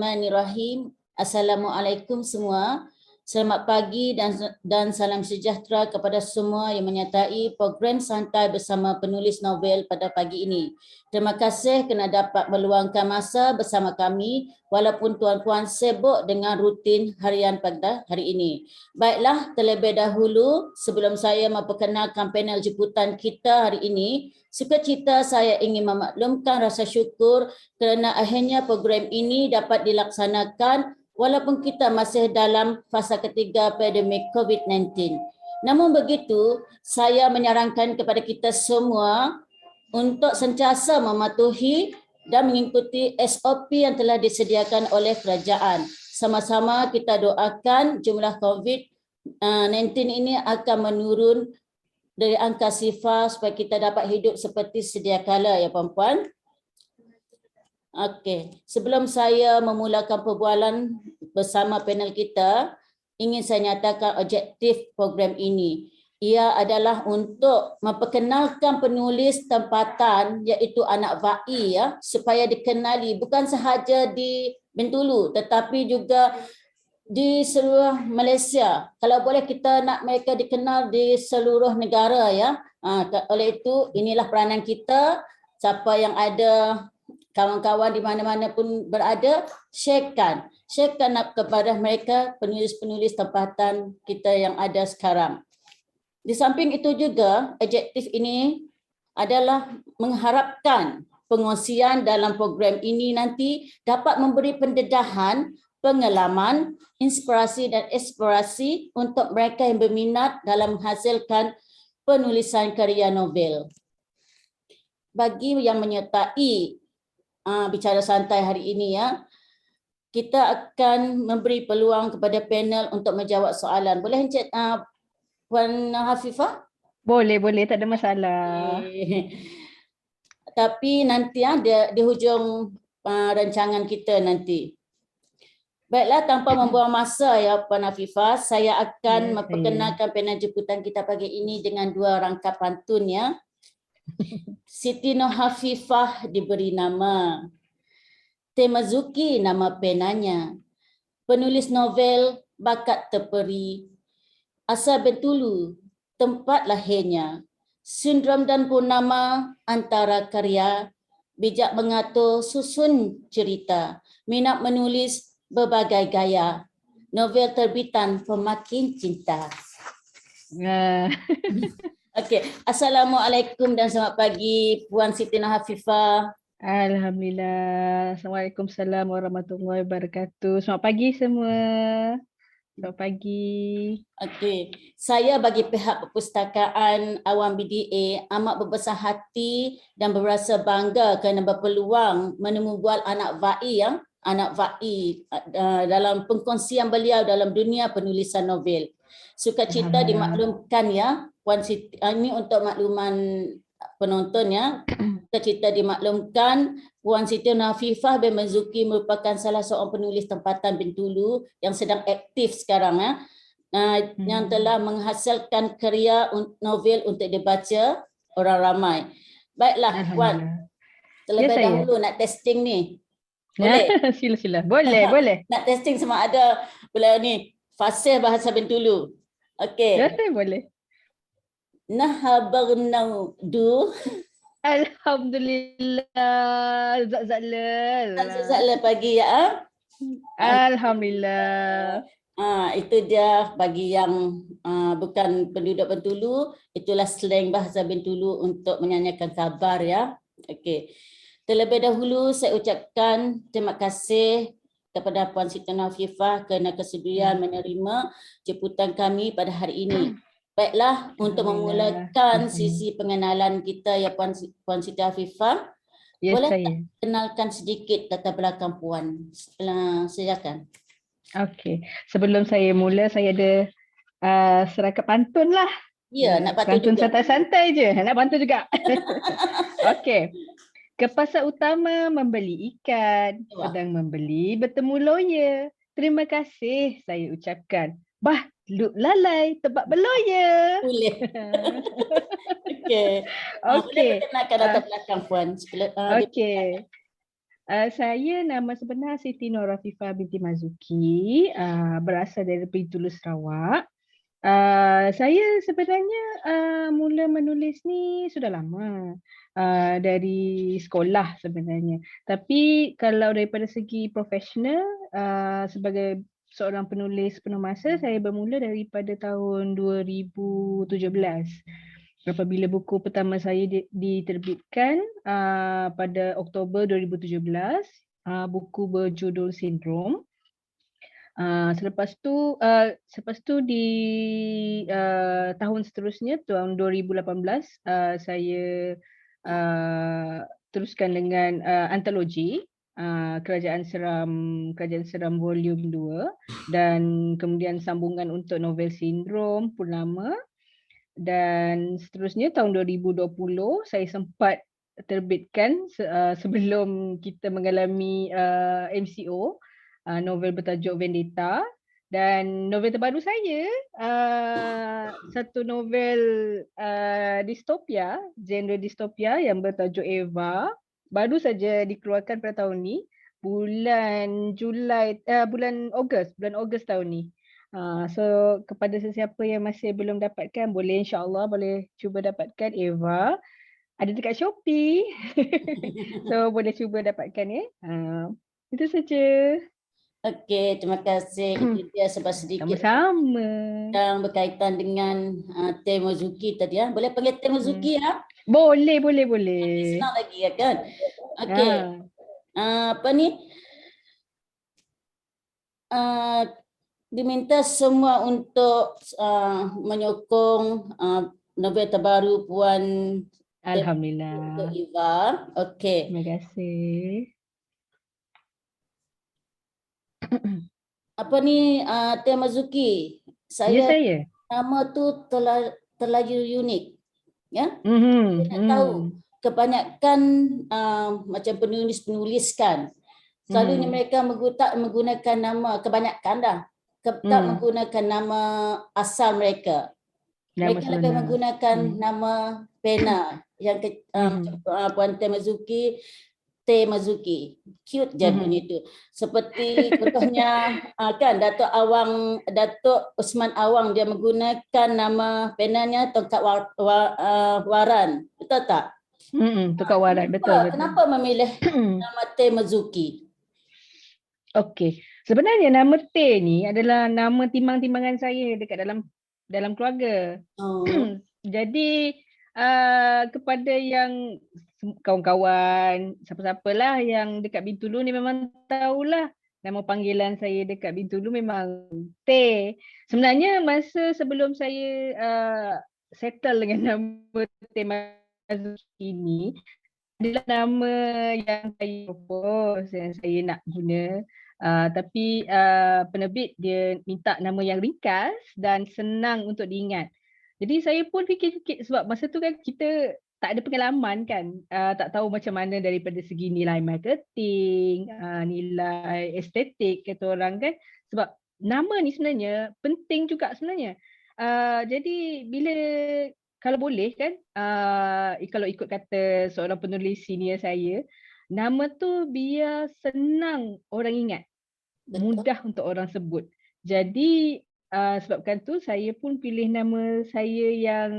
Bismillahirrahmanirrahim. Assalamualaikum semua. Selamat pagi dan salam sejahtera kepada semua yang menyertai program santai bersama penulis novel pada pagi ini. Terima kasih kerana dapat meluangkan masa bersama kami walaupun tuan-puan sibuk dengan rutin harian pada hari ini. Baiklah, terlebih dahulu sebelum saya memperkenalkan panel jemputan kita hari ini, sukacita saya ingin memaklumkan rasa syukur kerana akhirnya program ini dapat dilaksanakan walaupun kita masih dalam fasa ketiga pandemik COVID-19. Namun begitu, saya menyarankan kepada kita semua untuk sentiasa mematuhi dan mengikuti SOP yang telah disediakan oleh kerajaan. Sama-sama kita doakan jumlah COVID-19 ini akan menurun dari angka sifar supaya kita dapat hidup seperti sedia kala ya puan-puan. Okey, sebelum saya memulakan perbualan bersama panel kita, ingin saya nyatakan objektif program ini. Ia adalah untuk memperkenalkan penulis tempatan iaitu anak VAI ya, supaya dikenali bukan sahaja di Bintulu tetapi juga di seluruh Malaysia. Kalau boleh kita nak mereka dikenal di seluruh negara ya. Oleh itu inilah peranan kita. Siapa yang ada kawan-kawan di mana-mana pun berada, sharekan kepada mereka penulis-penulis tempatan kita yang ada sekarang. Di samping itu juga objektif ini adalah mengharapkan pengongsian dalam program ini nanti dapat memberi pendedahan, pengalaman, inspirasi dan eksplorasi untuk mereka yang berminat dalam menghasilkan penulisan karya novel. Bagi yang menyertai bicara santai hari ini ya, kita akan memberi peluang kepada panel untuk menjawab soalan. Boleh Encik Puan Hafifah? Boleh, tak ada masalah. Tapi nanti di hujung rancangan kita nanti. Baiklah, tanpa membuang masa ya Puan Hafifah, saya akan memperkenalkan panel jemputan kita pagi ini dengan dua rangkap pantun ya. Siti Noh Hafifah diberi nama, Temazuki nama penanya, penulis novel bakat terperi, asal Bintulu tempat lahirnya, sindrom dan purnama antara karya, bijak mengatur susun cerita, minat menulis berbagai gaya, novel terbitan pemakin cinta. Okey, Assalamualaikum dan selamat pagi Puan Siti Noh Hafifah. Alhamdulillah. Assalamualaikum warahmatullahi wabarakatuh. Selamat pagi semua. Selamat pagi. Okey, saya bagi pihak Perpustakaan Awam BDA amat berbesar hati dan berasa bangga kerana berpeluang menemu bual anak VAI dalam pengkongsian beliau dalam dunia penulisan novel. Sukacita dimaklumkan ya Puan Siti, ini untuk makluman penonton ya. Sukacita dimaklumkan Puan Siti Noh Hafifah bin Marzuki merupakan salah seorang penulis tempatan Bintulu yang sedang aktif sekarang ya. Yang telah menghasilkan karya novel untuk dibaca orang ramai. Baiklah Puan, terlebih dahulu nak testing ni. Boleh? Sila. Boleh. Nak testing sama ada ni fasih bahasa Bintulu. Okey. Boleh. Nahabernaudu. Alhamdulillah. Zak-zak pagi ya. Alhamdulillah. Itu dia bagi yang bukan penduduk Bintulu, itulah slang bahasa Bintulu untuk menyanyikan khabar ya. Okey. Terlebih dahulu saya ucapkan terima kasih kepada Puan Siti Noh Hafifah kerana kesediaan menerima jemputan kami pada hari ini. Baiklah, untuk memulakan sisi pengenalan kita ya Puan Siti Hafifah, boleh tak kenalkan sedikit latar belakang Puan? Silakan. Okey, sebelum saya mula saya ada serangkap pantun lah. Ya, nak pantun pantun juga. santai-santai je, nak pantun juga. Okey. Ke pasar utama membeli ikan, sedang membeli bertemu lawyer. Terima kasih saya ucapkan. Bah, Luk lalai tebak berlawyer. Boleh. Okey. Boleh perkenalkan latar belakang Puan? Okey. Saya nama sebenar Siti Nur Afifah binti Mazuki, berasal dari Bintulu, Sarawak. Saya sebenarnya mula menulis ni sudah lama, dari sekolah sebenarnya. Tapi kalau daripada segi profesional, sebagai seorang penulis penuh masa, saya bermula daripada tahun 2017. Apabila buku pertama saya diterbitkan pada Oktober 2017, buku berjudul Sindrom. Selepas tu di tahun seterusnya, tahun 2018, saya teruskan dengan antologi Kerajaan Seram Volume 2, dan kemudian sambungan untuk novel Sindrom Purnama. Dan seterusnya tahun 2020 saya sempat terbitkan sebelum kita mengalami MCO, novel bertajuk Vendetta. Dan novel terbaru saya, satu novel distopia, genre distopia yang bertajuk Eva, baru saja dikeluarkan pada tahun ni, bulan Ogos tahun ni. So kepada sesiapa yang masih belum dapatkan, boleh, insyaAllah boleh cuba dapatkan Eva. Ada dekat Shopee. So boleh cuba dapatkan ya. Itu saja. Okey, terima kasih. Itu dia sebab sedikit Sama-sama. yang berkaitan dengan Teh Mazuki tadi ya. Boleh panggil Teh Mazuki ya? Boleh. Senang lagi ya kan? Okey. Apa ni? Diminta semua untuk menyokong novel terbaru Puan Alhamdulillah. Eva. Okey. Terima kasih. Apa ni Teh Mazuki? Ya, saya. Nama tu terlalu unik. Ya? Saya nak tahu kebanyakan macam penulis-penulis kan, selalunya mereka menggunakan nama, kebanyakan dah, tak menggunakan nama asal mereka. Mereka lebih menggunakan nama pena yang Puan Teh Mazuki. Cute je bunyi tu. Seperti contohnya kan Datuk Osman Awang, dia menggunakan nama penanya Tongkat Waran. Betul tak? Tongkat Waran, betul. Kenapa memilih nama Teh Mazuki? Okey. Sebenarnya nama Teh ni adalah nama timbang-timbangan saya dekat dalam keluarga. Jadi kepada yang kawan-kawan, siapa-siapalah yang dekat Bintulu ni memang tahulah nama panggilan saya dekat Bintulu memang Teh. Sebenarnya masa sebelum saya settle dengan nama Teh Mazuki ni, adalah nama yang saya propose, yang saya nak guna. Tapi penerbit dia minta nama yang ringkas dan senang untuk diingat. Jadi saya pun fikir-fikir, sebab masa tu kan kita tak ada pengalaman kan, tak tahu macam mana daripada segi nilai marketing, nilai estetik kata orang kan. Sebab nama ni sebenarnya penting juga sebenarnya. Jadi bila, kalau boleh kan, kalau ikut kata seorang penulis senior saya, nama tu biar senang orang ingat. Mudah untuk orang sebut. Jadi sebabkan tu saya pun pilih nama saya yang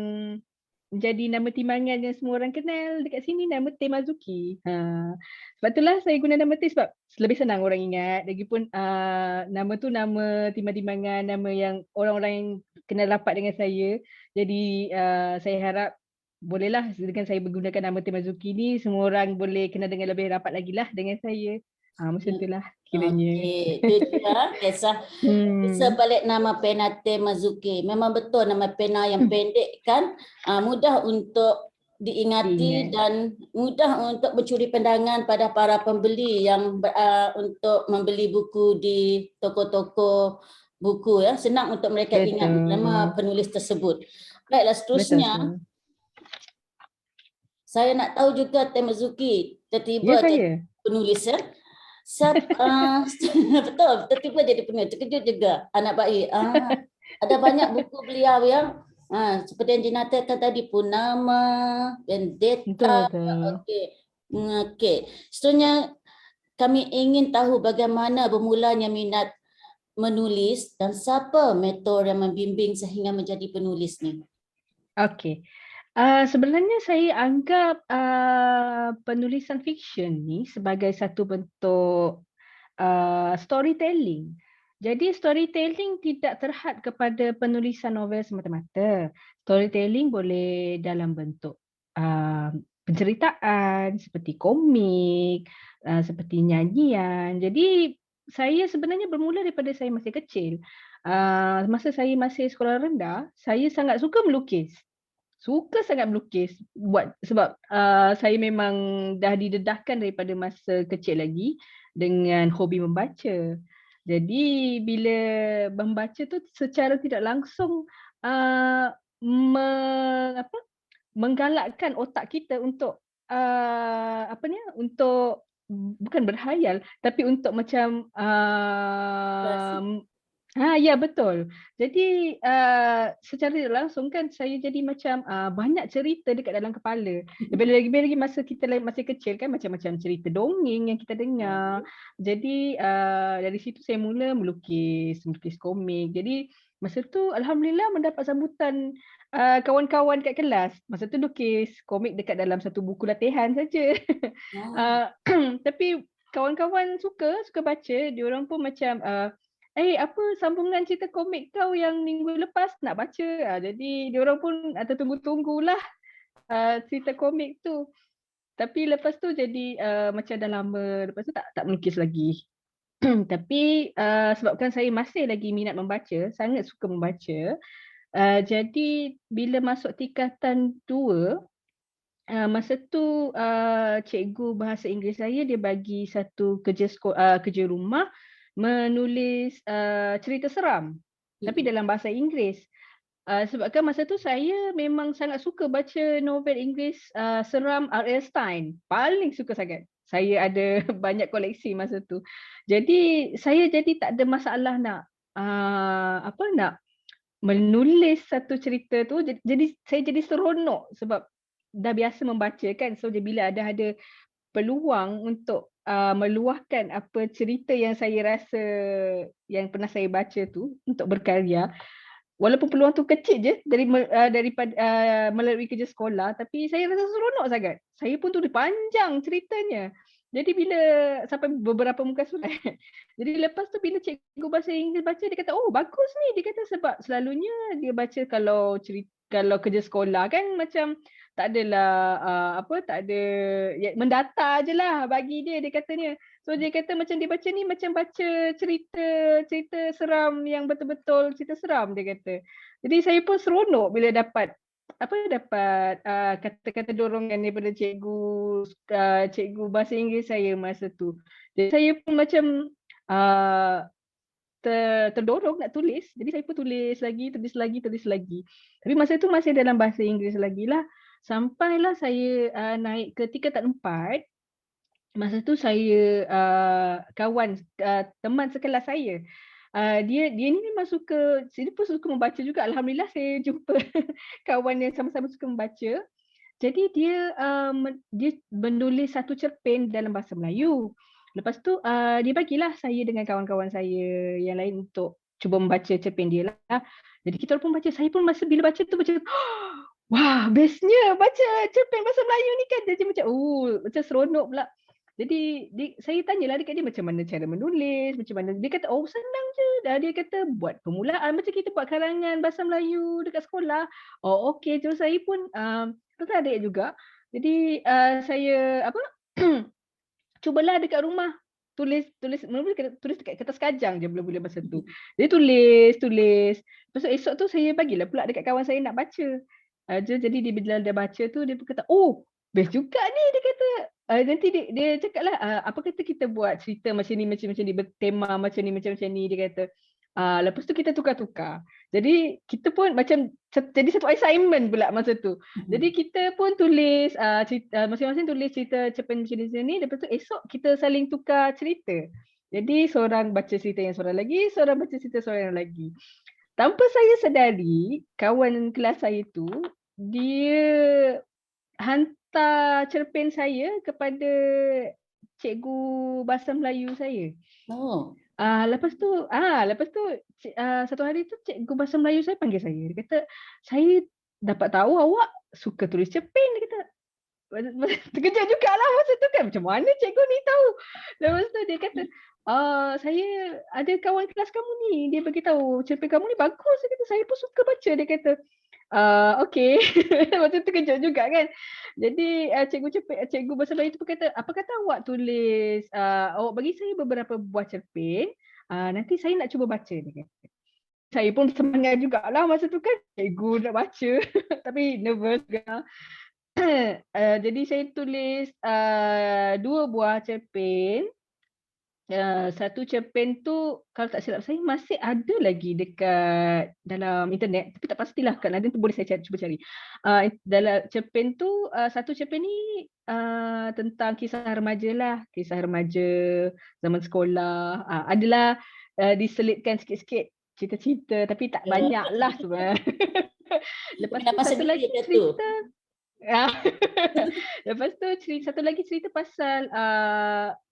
menjadi nama timbangan yang semua orang kenal dekat sini, nama Teh Mazuki. Sebab itulah saya guna nama Teh, sebab lebih senang orang ingat. Lagipun nama tu nama timbang-timbangan, nama yang orang-orang yang kenal rapat dengan saya. Jadi saya harap bolehlah dengan saya menggunakan nama Teh Mazuki ni, semua orang boleh kenal dengan lebih rapat lagi lah dengan saya. Macam itulah kiranya. Okey, itu dia kisah sebalik nama pena Teh Mazuki. Memang betul nama pena yang pendek kan, mudah untuk diingati dan mudah untuk mencuri pandangan pada para pembeli yang untuk membeli buku di toko-toko buku ya. Senang untuk mereka ingat nama penulis tersebut. Baiklah, seterusnya saya nak tahu juga Teh Mazuki tiba-tiba jadi penulis ya. Betul, tiba-tiba jadi penulis. Terkejut juga anak baik. Ada banyak buku beliau ya. Seperti yang dinatakan tadi, Purnama, Vendetta. Okey. Seterusnya kami ingin tahu bagaimana bermulanya minat menulis dan siapa mentor yang membimbing sehingga menjadi penulis ni? Okey. Sebenarnya saya anggap penulisan fiksyen ni sebagai satu bentuk storytelling. Jadi storytelling tidak terhad kepada penulisan novel semata-mata. Storytelling boleh dalam bentuk penceritaan seperti komik, seperti nyanyian. Jadi saya sebenarnya bermula daripada saya masih kecil. Masa saya masih sekolah rendah, saya sangat suka melukis. Suka sangat melukis sebab saya memang dah didedahkan daripada masa kecil lagi dengan hobi membaca. Jadi bila membaca tu secara tidak langsung uh, me, apa, menggalakkan otak kita untuk untuk bukan berhayal tapi untuk macam ya betul. Jadi secara tidak langsung kan saya jadi macam banyak cerita dekat dalam kepala. Lebih-lagi masa kita masih kecil kan macam-macam cerita dongeng yang kita dengar. Jadi dari situ saya mula melukis komik. Jadi masa tu alhamdulillah mendapat sambutan kawan-kawan kat kelas. Masa tu lukis komik dekat dalam satu buku latihan saja. Tapi kawan-kawan suka baca. Diorang pun macam apa sambungan cerita komik kau yang minggu lepas nak baca. Jadi diorang pun tertunggu-tunggulah cerita komik tu. Tapi lepas tu jadi macam dah lama lepas tu tak melukis lagi. Tapi sebabkan saya masih lagi minat membaca, sangat suka membaca. Jadi bila masuk tingkatan 2, masa tu cikgu bahasa Inggeris saya dia bagi satu kerja rumah menulis cerita seram tapi dalam bahasa Inggeris. Sebabkan masa tu saya memang sangat suka baca novel Inggeris seram R.L. Stein. Paling suka sangat. Saya ada banyak koleksi masa tu. Jadi saya jadi tak ada masalah nak nak menulis satu cerita tu. Jadi saya jadi seronok sebab dah biasa membaca kan. So bila ada peluang untuk meluahkan apa cerita yang saya rasa yang pernah saya baca tu untuk berkarya, walaupun peluang tu kecil je daripada melalui kerja sekolah, tapi saya rasa seronok sangat. Saya pun tulis panjang ceritanya. Jadi bila sampai beberapa muka surat. Jadi lepas tu bila cikgu bahasa Inggeris baca, dia kata, oh bagus ni. Dia kata sebab selalunya dia baca kalau kerja sekolah kan macam tak adalah tak ada mendata je lah bagi dia katanya. So dia kata macam dia baca ni macam baca cerita seram yang betul-betul cerita seram dia kata. Jadi saya pun seronok bila dapat kata-kata dorongan daripada cikgu bahasa Inggeris saya masa tu. Jadi saya pun macam terdorong nak tulis. Jadi saya pun tulis lagi. Tapi masa tu masih dalam bahasa Inggeris lagi lah. Sampailah saya naik ke tingkatan 4. Masa tu saya kawan teman sekelas saya. Dia ni memang dia pun suka membaca juga. Alhamdulillah saya jumpa kawan yang sama-sama suka membaca. Jadi dia menulis satu cerpen dalam bahasa Melayu. Lepas tu dia bagilah saya dengan kawan-kawan saya yang lain untuk cuba membaca cerpen dia lah. Jadi kita pun baca. Saya pun masa bila baca tu macam wah, bestnya baca cerpen bahasa Melayu ni kan. Jadi macam seronok pula. Jadi saya tanyalah dekat dia macam mana cara menulis, macam mana. Dia kata, oh senang je. Dia kata buat permulaan macam kita buat karangan bahasa Melayu dekat sekolah. Oh okey, terus saya pun tertarik juga. Jadi saya cubalah dekat rumah tulis dekat kertas kajang je mula-mula masa tu. Dia tulis. Lepas tu esok tu saya bagilah pula dekat kawan saya nak baca. Jadi dia bila dia baca tu dia kata, oh best juga ni, dia kata. Nanti dia cakap lah, apa kata kita buat cerita macam ni, bertema macam ni, dia kata. Lepas tu kita tukar-tukar. Jadi kita pun macam jadi satu assignment pula masa tu. Jadi kita pun tulis, masing-masing tulis cerita cerpen macam ni. Lepas tu esok kita saling tukar cerita. Jadi seorang baca cerita yang seorang lagi, seorang baca cerita seorang lagi. Tanpa saya sedari, kawan kelas saya tu, dia hantar cerpen saya kepada cikgu bahasa Melayu saya. Oh. Lepas tu satu hari tu cikgu bahasa Melayu saya panggil saya. Dia kata, saya dapat tahu awak suka tulis cerpen. Dia kata, terkejut jugalah masa tu kan. Macam mana cikgu ni tahu? Lepas tu dia kata, saya ada kawan kelas kamu ni. Dia beritahu cerpen kamu ni bagus. Dia kata, saya pun suka baca. Dia kata, okay. Lepas tu terkejut juga kan. Jadi cikgu bahasa Melayu tu pun kata, apa kata awak tulis, awak bagi saya beberapa buah cerpen. Nanti saya nak cuba baca. Dia kata. Saya pun semangat jugalah masa tu kan. Cikgu nak baca. Tapi nervous juga. Jadi saya tulis 2 buah cerpen. Satu cerpen tu kalau tak silap saya masih ada lagi dekat dalam internet, tapi tak pastilah kat mana tu, boleh saya cuba cari. Dalam cerpen tu, satu cerpen ni tentang kisah remaja lah, kisah remaja zaman sekolah. Adalah diselitkan sikit-sikit cerita-cerita, tapi tak banyak lah sebenarnya. Lepas tu Kenapa satu sedih lagi dia tu? cerita. Lepas tu satu lagi cerita pasal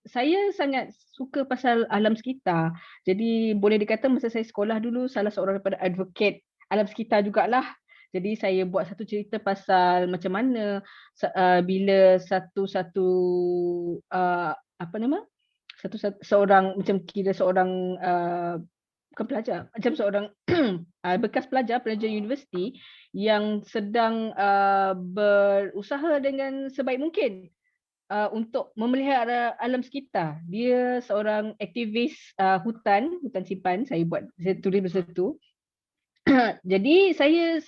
saya sangat suka pasal alam sekitar. Jadi boleh dikata masa saya sekolah dulu salah seorang daripada advocate alam sekitar jugalah. Jadi saya buat satu cerita pasal macam mana bila satu-satu seorang macam kira seorang bukan pelajar, macam seorang bekas pelajar universiti yang sedang berusaha dengan sebaik mungkin untuk memelihara alam sekitar. Dia seorang aktivis hutan simpan. Saya tulis masa tu. Jadi saya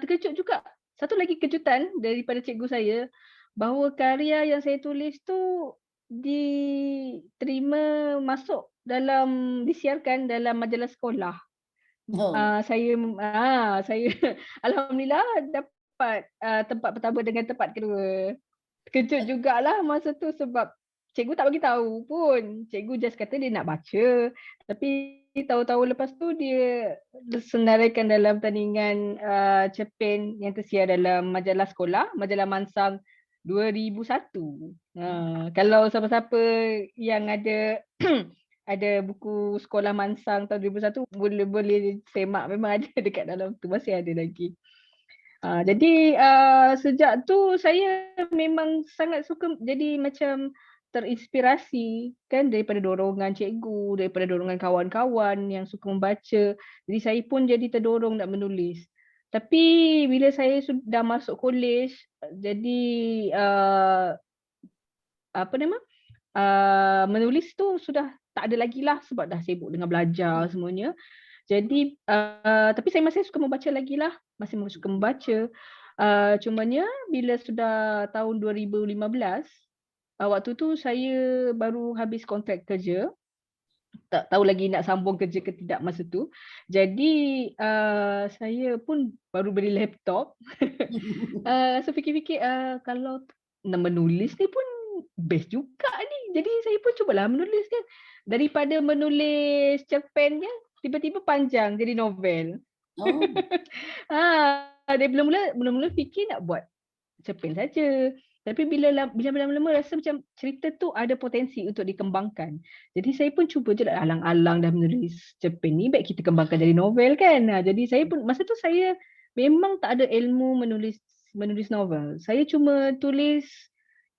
terkejut juga. Satu lagi kejutan daripada cikgu saya, bahawa karya yang saya tulis tu diterima masuk disiarkan dalam majalah sekolah. Oh. Saya alhamdulillah dapat tempat pertama dengan tempat kedua. Terkejut jugalah masa tu sebab cikgu tak bagi tahu pun. Cikgu just kata dia nak baca. Tapi tahu-tahu lepas tu dia senaraikan dalam tandingan cerpen yang tersiar dalam majalah sekolah, majalah Mansang 2001. Kalau siapa-siapa yang ada ada buku sekolah Mansang tahun 2001 boleh semak, memang ada dekat dalam tu, masih ada lagi. Jadi sejak tu saya memang sangat suka, jadi macam terinspirasi kan daripada dorongan cikgu, daripada dorongan kawan-kawan yang suka membaca. Jadi saya pun jadi terdorong nak menulis. Tapi bila saya sudah masuk college, jadi menulis tu sudah tak ada lagi lah sebab dah sibuk dengan belajar semuanya. Jadi tapi saya masih suka membaca lagi lah, masih suka membaca. Cumanya bila sudah tahun 2015, waktu tu saya baru habis kontrak kerja. Tak tahu lagi nak sambung kerja ke tidak masa tu. Jadi saya pun baru beli laptop. So fikir-fikir kalau nak menulis ni pun best juga ni. Jadi saya pun cubalah menulis kan. Daripada menulis cerpennya tiba-tiba panjang jadi novel. Oh. Dia mula-mula fikir nak buat cerpen saja. Tapi bila lama-lama rasa macam cerita tu ada potensi untuk dikembangkan. Jadi saya pun cuba je lah, alang-alang dah menulis cerpen ni, baik kita kembangkan jadi novel kan. Jadi saya pun masa tu saya memang tak ada ilmu menulis novel. Saya cuma tulis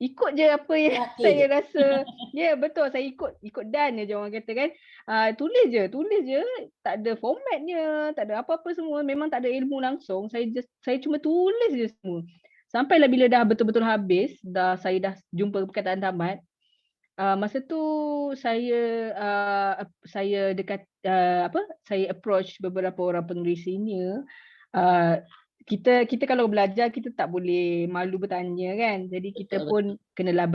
ikut je apa yang saya rasa. Ya betul, saya ikut dan je orang kata kan. Tulis je, tak ada formatnya, tak ada apa-apa semua, memang tak ada ilmu langsung. Saya cuma tulis je semua. Sampailah bila dah betul-betul habis, saya dah jumpa perkataan tamat. Masa tu saya saya approach beberapa orang penulis senior. Kita kalau belajar kita tak boleh malu bertanya kan. Jadi kita pun kenalah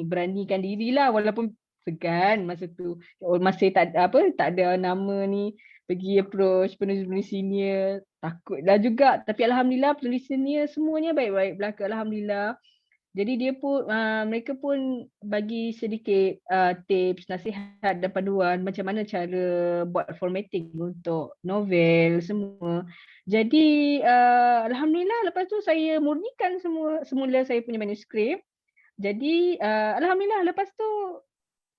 beranikan dirilah walaupun segan masa tu. Masih tak ada nama ni, pergi approach penulis senior, takutlah juga. Tapi alhamdulillah penulis senior semuanya baik-baik belaka, alhamdulillah. Jadi mereka pun bagi sedikit tips, nasihat dan panduan macam mana cara buat formatting untuk novel semua. Jadi alhamdulillah lepas tu saya murnikan semula saya punya manuskrip. Jadi alhamdulillah lepas tu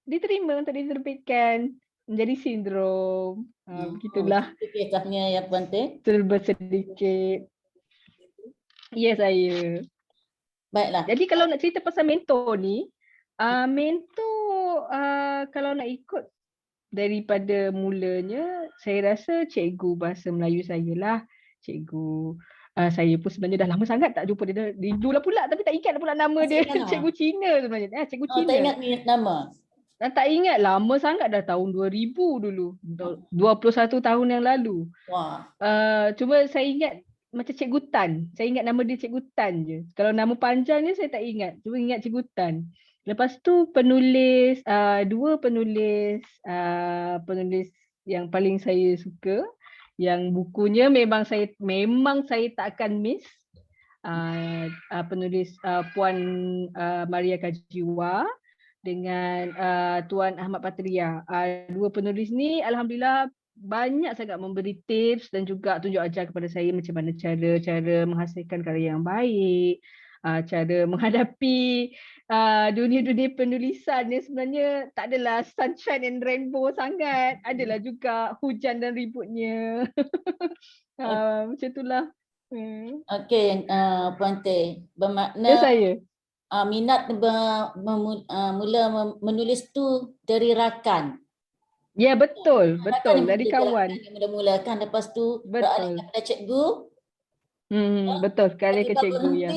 diterima untuk diterbitkan menjadi sindrom. Begitulah Itu kisahnya ya Puan Teh. serba sedikit. Ya saya. Baiklah. Jadi kalau nak cerita pasal mentor ni, mentor kalau nak ikut daripada mulanya, saya rasa cikgu bahasa Melayu saya lah. Cikgu saya pun sebenarnya dah lama sangat tak jumpa dia. Rindu lah pula tapi tak ingat pula nama dia. Cikgu Cina sebenarnya. Cikgu Cina. Tak ingat nama? Tak ingat, lama sangat dah tahun 2000 dulu. 21 tahun yang lalu. Wah. Cuma saya ingat macam Cikgu Tan. Saya ingat nama dia Cikgu Tan je. Kalau nama panjangnya saya tak ingat. Cuma ingat Cikgu Tan. Lepas tu penulis, dua penulis yang paling saya suka. Yang bukunya memang saya tak akan miss. Penulis Puan Maria Kajiwa dengan Tuan Ahmad Patria. Dua penulis ni alhamdulillah banyak sangat memberi tips dan juga tunjuk ajar kepada saya macam mana cara menghasilkan karya yang baik, cara menghadapi dunia-dunia penulisan yang sebenarnya tak adalah sunshine and rainbow sangat, adalah juga hujan dan ributnya. Macam itulah. Okey, Puan Teh, Ya bermakna saya. minat mula menulis tu dari rakan. Ya betul, Rakan yang dari kawan. mula-mula kan, lepas tu beralih kepada cikgu. Betul sekali ke cikgu ya.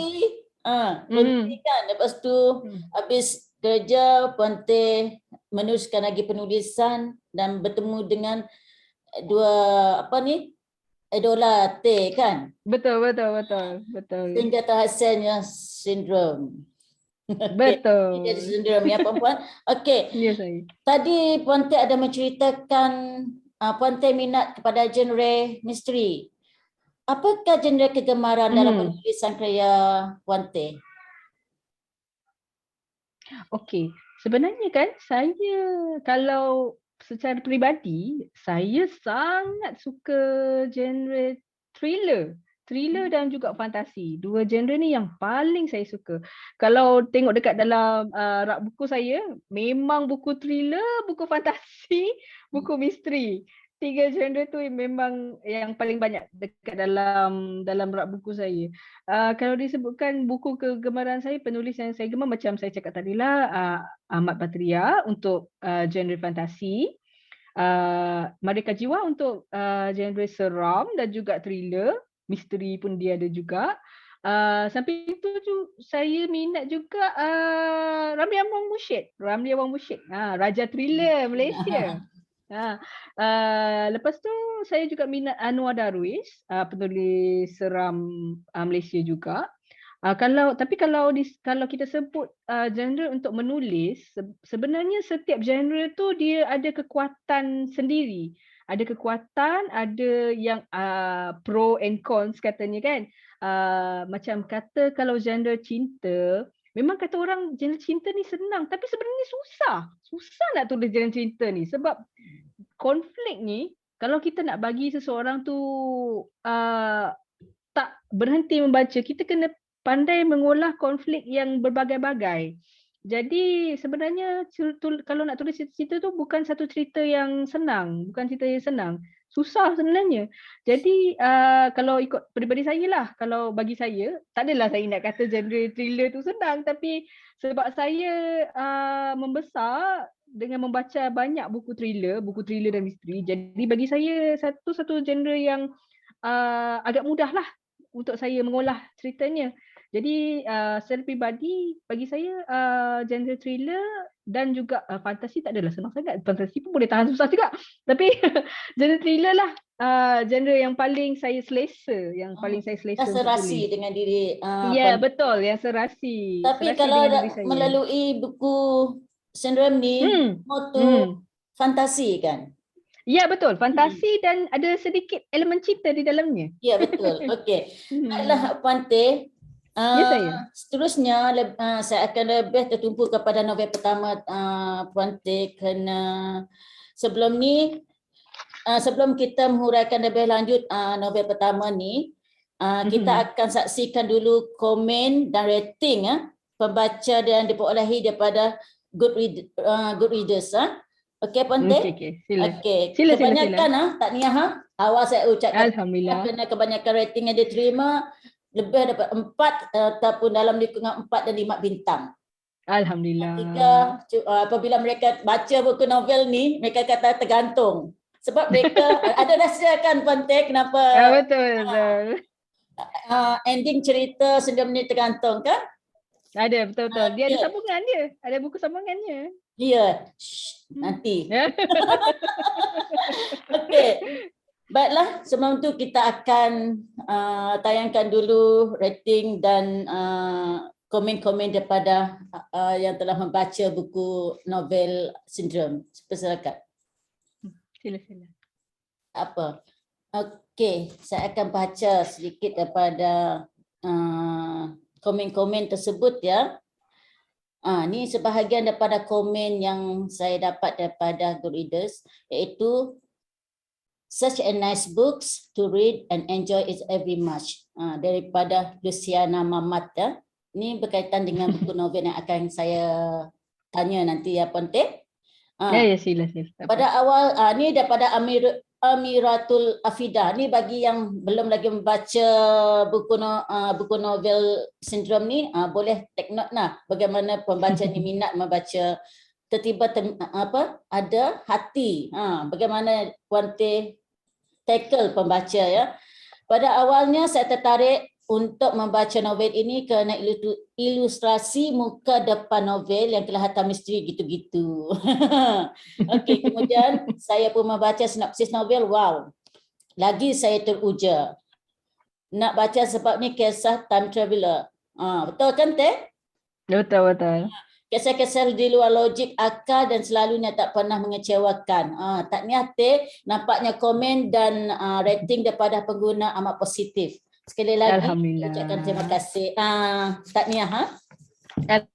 Berhenti kan, lepas tu habis kerja Puan Teh meneruskan lagi penulisan dan bertemu dengan dua idola Teh kan. Betul. Sehingga terhasilnya sindrom. Betul. Jadi sindrom ya Puan. Okey. Ya saya. Tadi Puan Teh ada menceritakan Puan Teh minat kepada genre misteri. Apakah genre kegemaran dalam penulisan karya Puan Teh? Okey. Sebenarnya kan saya kalau secara peribadi saya sangat suka genre thriller dan juga fantasi. Dua genre ni yang paling saya suka. Kalau tengok dekat dalam rak buku saya, memang buku thriller, buku fantasi, buku misteri. Tiga genre tu memang yang paling banyak dekat dalam rak buku saya. Kalau disebutkan buku kegemaran saya, penulis yang saya gemar macam saya cakap tadilah, Ahmad Patria untuk genre fantasi, Maria Kajiwa untuk genre seram dan juga thriller, misteri pun dia ada juga. Sampai itu saya minat juga Ramli Awang Mursyid, Raja Thriller Malaysia. Lepas tu saya juga minat Anwar Darwish, penulis seram Malaysia juga. Tapi kalau kita sebut genre untuk menulis, sebenarnya setiap genre tu dia ada kekuatan sendiri. Ada kekuatan, ada yang pro and cons katanya kan. Macam kata kalau genre cinta, memang kata orang genre cinta ni senang, tapi sebenarnya susah nak tulis genre cinta ni sebab konflik ni kalau kita nak bagi seseorang tu tak berhenti membaca, kita kena pandai mengolah konflik yang berbagai-bagai. Jadi sebenarnya kalau nak tulis cerita tu bukan satu cerita yang senang, susah sebenarnya. Jadi kalau ikut peribadi saya lah, kalau bagi saya, tak adalah saya nak kata genre thriller tu senang, tapi sebab saya membesar dengan membaca banyak buku thriller dan misteri, jadi bagi saya satu genre yang agak mudah lah untuk saya mengolah ceritanya. Jadi secara peribadi bagi saya genre thriller dan juga fantasi tak adalah senang sangat. Fantasi pun boleh tahan susah juga. Tapi genre thriller lah genre yang paling saya selesa, Dah serasi dengan diri. Ya, betul, yang serasi. Tapi kalau melalui buku sindrom ni, moto fantasi kan? Ya, betul. Fantasi dan ada sedikit elemen cinta di dalamnya. Ya, betul. Okey. Baiklah Puan Teh. Ya, saya. Seterusnya saya akan lebih tertumpu kepada novel pertama Puan Teh, kerana sebelum kita menghuraikan lebih lanjut novel pertama ni, kita akan saksikan dulu komen dan rating pembaca yang diperolehi daripada good readers. Okey, Ponte? Okey. Sila. Okey. Sila. Kebanyakan tahniah awal saya ucapkan Alhamdulillah. kerana kebanyakan rating yang diterima lebih daripada 4 ataupun dalam lingkungan 4 dan 5 bintang. Alhamdulillah. Apabila mereka baca buku novel ni, mereka kata tergantung. Sebab mereka ada rahsiakan Ponte kenapa Betul. ending cerita sendiri ni tergantung kan? Ada, betul. Dia ada Okey. sambungan dia. Ada buku sambungannya. Ya, nanti. Okey. Baiklah, sebelum tu kita akan tayangkan dulu rating dan komen-komen daripada yang telah membaca buku novel Sindrom. Silakan. Sila. Apa? Okey, saya akan baca sedikit daripada komen-komen tersebut ya. Ni sebahagian daripada komen yang saya dapat daripada good readers, iaitu such a nice books to read and enjoy it very much. Daripada Luciana Mamat ya. Ni berkaitan dengan buku novel yang akan saya tanya nanti ya Ponte. Ya, sila. Pada awal ni daripada Amiratul Afidah. Ni bagi yang belum lagi membaca buku novel Sindrom ni, boleh take note lah bagaimana pembaca ni minat membaca. Tiba-tiba ada hati. Bagaimana Puante tackle pembaca ya. Pada awalnya saya tertarik untuk membaca novel ini kerana ilustrasi muka depan novel yang kelihatan misteri gitu-gitu. Okey, kemudian saya pun membaca sinopsis novel. Wow, lagi saya teruja. Nak baca sebab ni kisah time traveler. Betul kan Teh? Betul. Kisah-kisah di luar logik, akal dan selalunya tak pernah mengecewakan. Tahniah Teh, nampaknya komen dan rating daripada pengguna amat positif. Sekali lagi, Alhamdulillah. ucapkan terima kasih. Tahniah.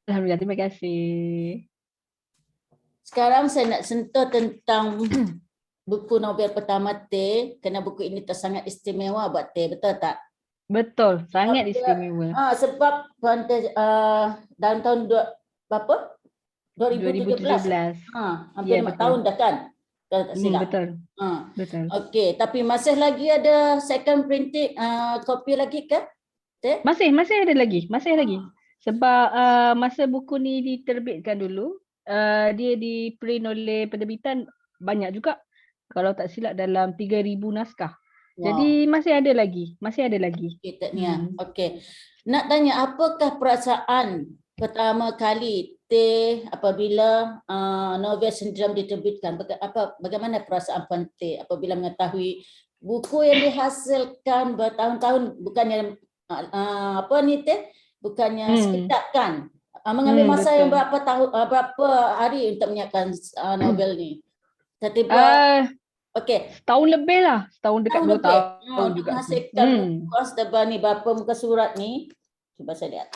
Alhamdulillah, terima kasih. Sekarang saya nak sentuh tentang buku novel pertama Teh, kerana buku ini sangat istimewa buat Teh, betul tak? Betul, sangat istimewa. Sebab dalam tahun berapa? 2017. 2017. Hampir 5 tahun dah kan? Kalau tak silap. Betul. Okey, tapi masih lagi ada second printing copy lagi ke? Masih ada lagi. Sebab masa buku ni diterbitkan dulu, dia di-print oleh penerbitan banyak juga. Kalau tak silap dalam 3,000 naskah. Wow. Jadi masih ada lagi. Okey, tahniah. Okey. Nak tanya, apakah perasaan pertama kali Teh apabila novel Sindrom diterbitkan? Bagaimana perasaan Puan Teh apabila mengetahui buku yang dihasilkan bertahun-tahun, bukannya Teh? Bukannya sekejap kan? Mengambil masa yang berapa hari untuk menyiapkan novel ni? Tiba-tiba okey. Setahun lebih lah. Setahun dekat 2 tahun juga. Menghasilkan kos tebal ni, berapa muka surat ni? Cuba saya lihat.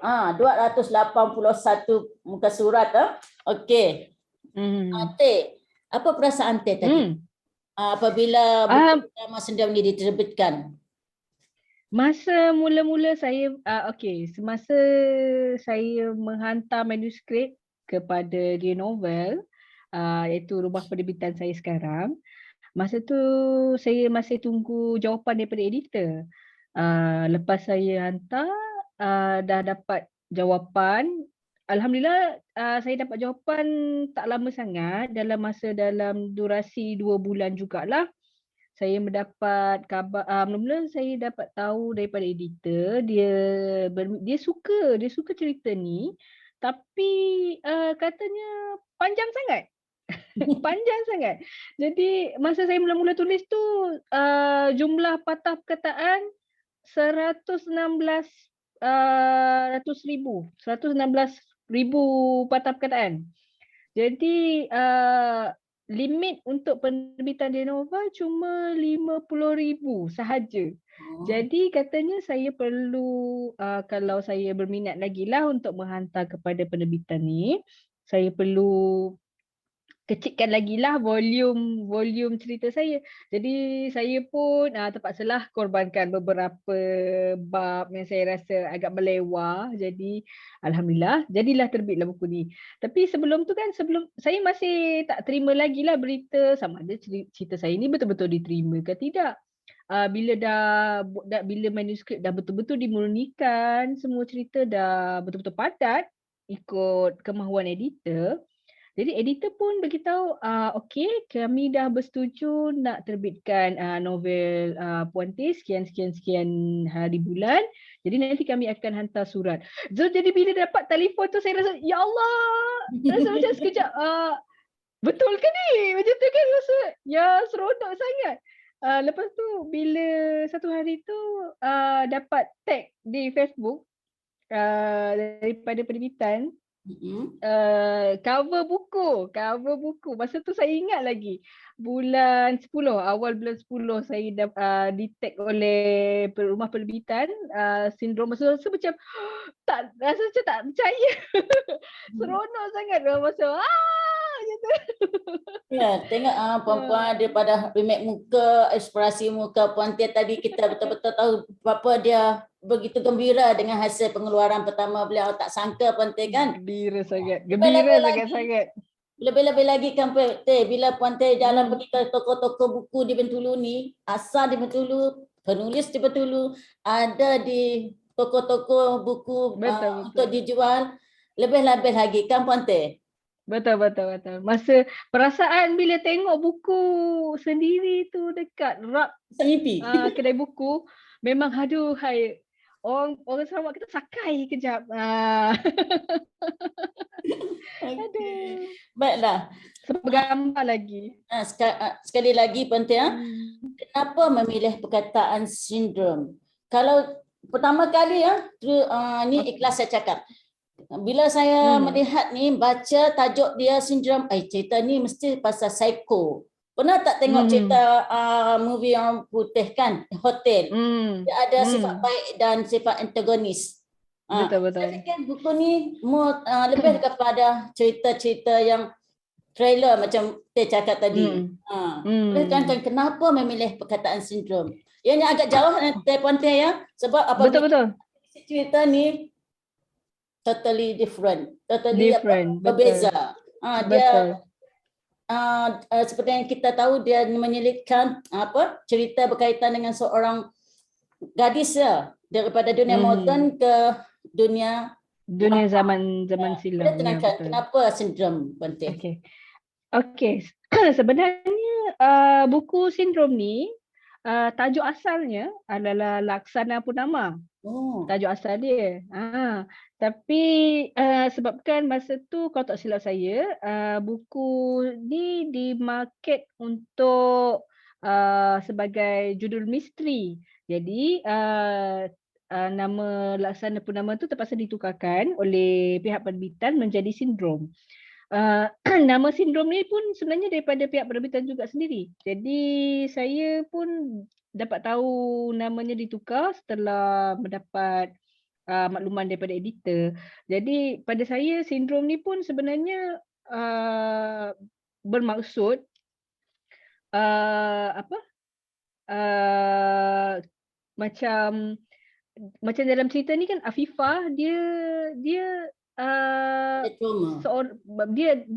281 muka surat. Okey. Teh, apa perasaan Teh tadi? Apabila buku pertama Sindrom ni diterbitkan? Masa mula-mula saya, semasa saya menghantar manuskrip kepada Dear Novel, iaitu rumah penerbitan saya sekarang, masa tu saya masih tunggu jawapan daripada editor. Lepas saya hantar, dah dapat jawapan. Alhamdulillah, saya dapat jawapan tak lama sangat, dalam durasi 2 bulan jugalah. Saya mendapat khabar, mula-mula saya dapat tahu daripada editor, dia suka cerita ni, tapi katanya panjang sangat. Panjang sangat. Jadi masa saya mula-mula tulis tu, jumlah patah perkataan 116,000 patah perkataan. Jadi limit untuk penerbitan Dear Novel cuma 50,000 sahaja. Jadi katanya saya perlu, kalau saya berminat lagi lah untuk menghantar kepada penerbitan ni, saya perlu kecilkan lagi lah volume cerita saya. Jadi saya pun terpaksalah korbankan beberapa bab yang saya rasa agak melewah. Jadi alhamdulillah jadilah terbitlah buku ni. Tapi sebelum tu kan, sebelum saya masih tak terima lagi lah berita sama ada cerita saya ni betul-betul diterima ke tidak. Bila manuskrip dah betul-betul dimurnikan, semua cerita dah betul-betul padat ikut kemahuan editor. Jadi editor pun beritahu, okey, kami dah bersetuju nak terbitkan novel Puan Teh sekian hari bulan. Jadi nanti kami akan hantar surat. So, jadi bila dapat telefon tu saya rasa, ya Allah, rasa macam sekejap, betul ke ni? Macam tu kan rasa, ya seronok sangat. Lepas tu bila satu hari tu dapat tag di Facebook daripada penerbitan, cover buku. Masa tu saya ingat lagi awal bulan 10 saya di tag oleh rumah penerbitan sindrom. Masa tu macam rasa macam tak percaya. Seronok sangat masa gitu. Ya, tengok puan-puan daripada remake muka, ekspresi muka Puan Tia tadi, kita betul-betul tahu berapa dia begitu gembira dengan hasil pengeluaran pertama beliau. Tak sangka Puan Tia kan. Gembira sangat. Lebih-lebih lagi kan Puan Tia, bila Puan Tia jalan pergi ke toko-toko buku di Bintulu ni, asal di Bintulu, penulis di Bintulu, ada di toko-toko buku untuk dijual, lebih-lebih lagi kan Puan Tia. Betul. Masa perasaan bila tengok buku sendiri tu dekat rak kedai buku, memang aduhai, orang Sarawak kita sakai kejap. Aduh. Baiklah. Bergambar lagi. Sekali lagi Puan Tia, kenapa memilih perkataan sindrom? Kalau pertama kali ni ikhlas saya cakap. Bila saya melihat ni, baca tajuk dia sindrom, cerita ni mesti pasal psycho. Pernah tak tengok cerita movie yang putih kan, Hotel? Dia ada sifat baik dan sifat antagonis. Betul. Saya fikir buku ni lebih kepada cerita-cerita yang trailer macam Teh cakap tadi. Kenapa memilih perkataan sindrom? Ianya agak jauh Puan Teh ya, sebab apabila cerita ni totally different, berbeza. Dia seperti yang kita tahu, dia menyelitkan cerita berkaitan dengan seorang gadis daripada dunia moden ke dunia zaman silam. Kenapa sindrom Puan Tia? Okey. Sebenarnya buku sindrom ni tajuk asalnya adalah Laksana Purnama. Tajuk asal dia. Tapi sebabkan masa tu kalau tak silap saya, buku ni dimarket untuk sebagai judul misteri. Jadi nama Laksana Purnama tu terpaksa ditukarkan oleh pihak penerbitan menjadi sindrom. Nama sindrom ni pun sebenarnya daripada pihak penerbitan juga sendiri. Jadi saya pun dapat tahu namanya ditukar setelah mendapat makluman daripada editor. Jadi pada saya sindrom ni pun sebenarnya bermaksud macam dalam cerita ni kan Afifah dia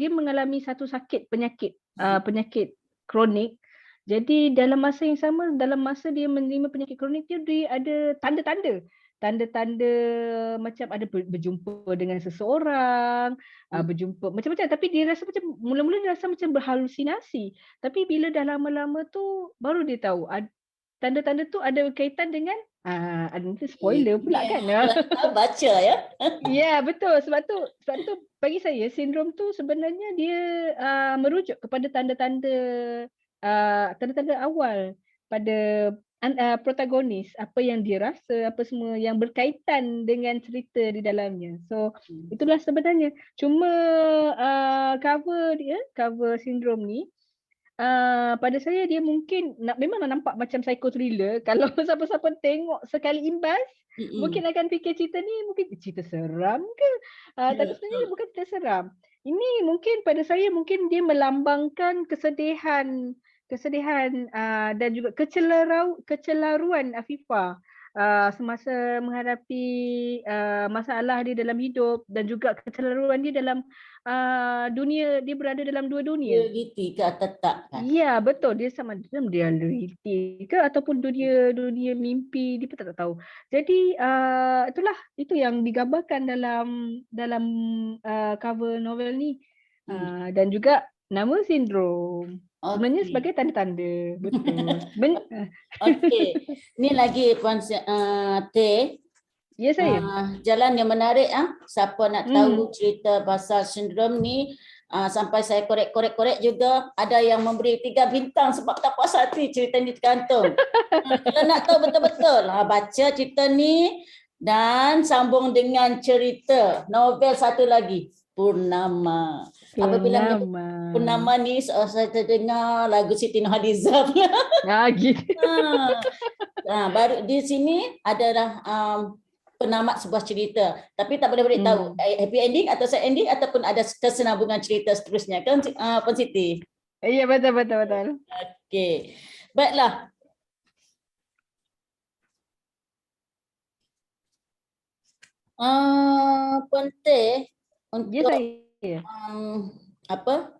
mengalami satu penyakit kronik. Jadi dalam masa yang sama, dalam masa dia menerima penyakit kronik dia ada tanda-tanda macam ada berjumpa dengan seseorang, berjumpa macam-macam, tapi dia rasa macam mula-mula dia rasa macam berhalusinasi. Tapi bila dah lama-lama tu baru dia tahu tanda-tanda tu ada kaitan dengan nanti spoiler pula kan. Baca ya. Ya, betul. Sebab tu bagi saya sindrom tu sebenarnya dia merujuk kepada tanda-tanda awal pada protagonis, apa yang dia rasa, apa semua yang berkaitan dengan cerita di dalamnya. So itulah sebenarnya. Cuma cover sindrom ni pada saya dia mungkin memang nampak macam psycho thriller. Kalau siapa-siapa tengok sekali imbas, mungkin akan fikir cerita ni mungkin cerita seram ke? Tapi sebenarnya bukan cerita seram. Ini mungkin pada saya mungkin dia melambangkan kesedihan dan juga kecelaruan Afifah semasa menghadapi masalah dia dalam hidup dan juga kecelaruan dia dalam dunia, dia berada dalam dua dunia. Realiti ke atau tak kan? Ya, betul. Dia sama dalam realiti ke ataupun dunia mimpi, dia pun tak tahu. Jadi itulah, itu yang digambarkan dalam cover novel ni. Dan juga nama sindrom. Sebenarnya Okey. sebagai tanda-tanda. Betul. Okey. Ni lagi Puan Teh. Ya saya. Jalan yang menarik siapa nak tahu Hmm. cerita pasal sindrom ni, sampai saya korek juga, ada yang memberi 3 bintang sebab tak puas hati cerita ni tergantung. Kalau nak tahu betul-betul, baca cerita ni dan sambung dengan cerita novel satu lagi, Purnama. Apabila menyebut Purnama ni, saya terdengar lagu Siti Nurhaliza pula. Gitu. Baru di sini adalah penamat sebuah cerita, tapi tak boleh beritahu happy ending atau sad ending ataupun ada kesinambungan cerita seterusnya kan, Puan Siti? Ya, betul. Okey, baiklah. Puan Teh, Ya untuk saya.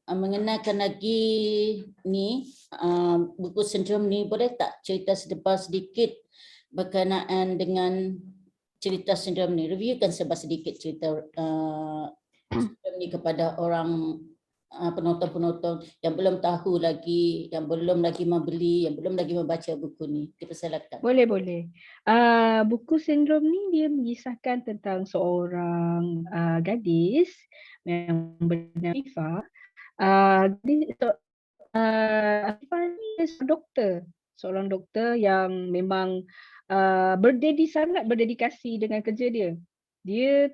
mengenalkan lagi ni buku sindrom ni, boleh tak cerita sedikit berkenaan dengan cerita sindrom ni? Reviewkan sedikit cerita sindrom ni kepada orang penonton-penonton yang belum tahu lagi, yang belum lagi membeli, yang belum lagi membaca buku ni. Dipersilakan. Boleh. Buku sindrom ni dia mengisahkan tentang seorang gadis yang bernama Afifah. Afifah ni seorang doktor yang memang sangat berdedikasi dengan kerja dia. Dia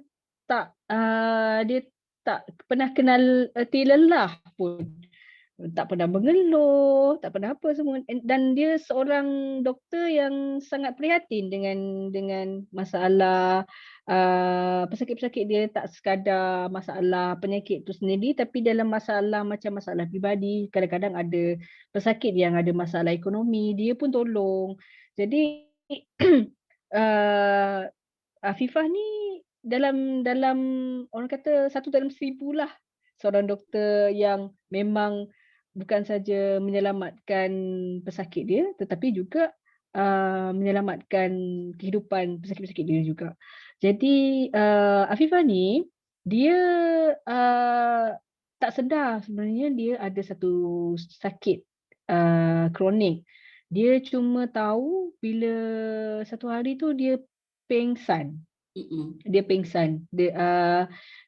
tak pernah kenal erti lelah pun. Tak pernah mengeluh, tak pernah apa semua, dan dia seorang doktor yang sangat prihatin dengan masalah pesakit-pesakit dia. Tak sekadar masalah penyakit tu sendiri, tapi dalam masalah macam masalah pribadi, kadang-kadang ada pesakit yang ada masalah ekonomi, dia pun tolong. Jadi Afifah ni dalam orang kata 1 dalam 1000 lah, seorang doktor yang memang bukan saja menyelamatkan pesakit dia, tetapi juga menyelamatkan kehidupan pesakit-pesakit dia juga. Jadi Afifah ni dia tak sedar sebenarnya dia ada satu sakit kronik. Dia cuma tahu bila satu hari tu dia pengsan.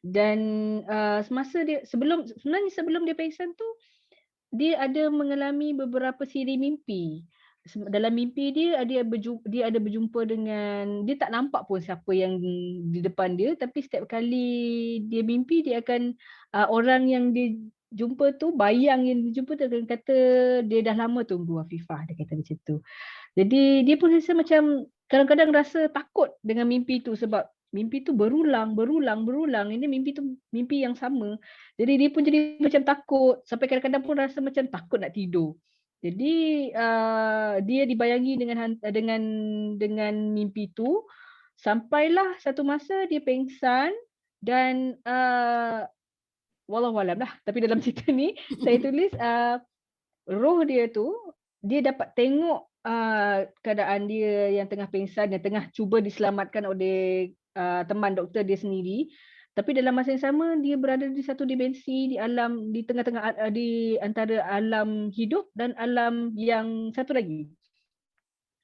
Dan semasa dia sebelum dia pengsan tu, dia ada mengalami beberapa siri mimpi. Dalam mimpi dia ada berjumpa dengan, dia tak nampak pun siapa yang di depan dia, tapi setiap kali dia mimpi, dia akan orang yang dia jumpa tu, bayang yang dia jumpa tu akan kata dia dah lama tunggu Afifah, dia kata macam tu. Jadi dia pun rasa macam kadang-kadang rasa takut dengan mimpi tu sebab mimpi tu berulang. Ini mimpi yang sama. Jadi dia pun jadi macam takut sampai kadang-kadang pun rasa macam takut nak tidur. Jadi dia dibayangi dengan mimpi tu sampailah satu masa dia pengsan dan wallahualam lah. Tapi dalam cerita ni saya tulis roh dia tu, dia dapat tengok keadaan dia yang tengah pingsan, yang tengah cuba diselamatkan oleh teman doktor dia sendiri. Tapi dalam masa yang sama dia berada di satu dimensi, di tengah-tengah di antara alam hidup dan alam yang satu lagi.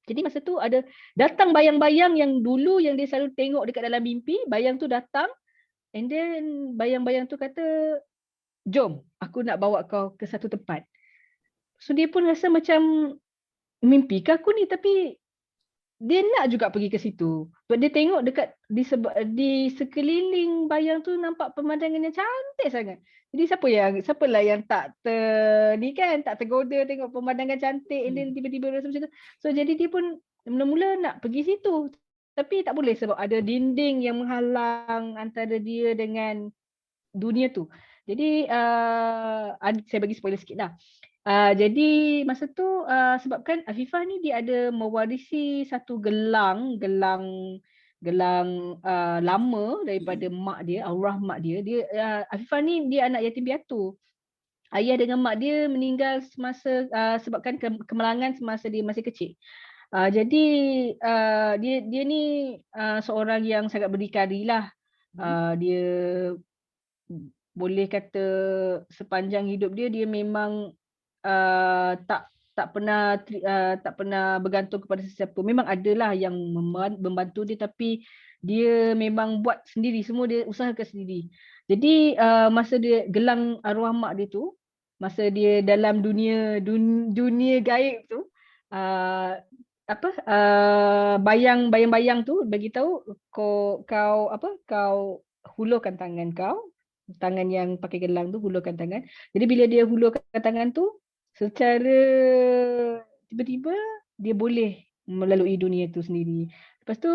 Jadi masa tu ada datang bayang-bayang yang dulu yang dia selalu tengok dekat dalam mimpi, bayang tu datang, and then bayang-bayang tu kata, "Jom, aku nak bawa kau ke satu tempat." So dia pun rasa macam, mimpi ke aku ni? Tapi dia nak juga pergi ke situ. Sebab dia tengok dekat di sekeliling bayang tu nampak pemandangan yang cantik sangat. Jadi siapalah yang tak tergoda tengok pemandangan cantik, and then tiba-tiba rasa macam tu. So jadi dia pun mula-mula nak pergi situ. Tapi tak boleh sebab ada dinding yang menghalang antara dia dengan dunia tu. Jadi saya bagi spoiler sikit lah. Jadi masa tu sebabkan Afifah ni dia ada mewarisi satu gelang lama daripada mak dia, arwah mak dia. Afifah ni dia anak yatim piatu. Ayah dengan mak dia meninggal semasa sebabkan kemalangan semasa dia masih kecil. Jadi dia ni seorang yang sangat berdikari lah. Dia boleh kata sepanjang hidup dia memang tak pernah bergantung kepada sesiapa. Memang adalah yang membantu dia, tapi dia memang buat sendiri, semua dia usahakan sendiri. Jadi masa dia gelang arwah mak dia tu, masa dia dalam dunia gaib tu, bayang-bayang tu bagi tahu kau hulurkan tangan yang pakai gelang tu, hulurkan tangan. Jadi bila dia hulurkan tangan tu, secara tiba-tiba dia boleh melalui dunia tu sendiri. Lepas tu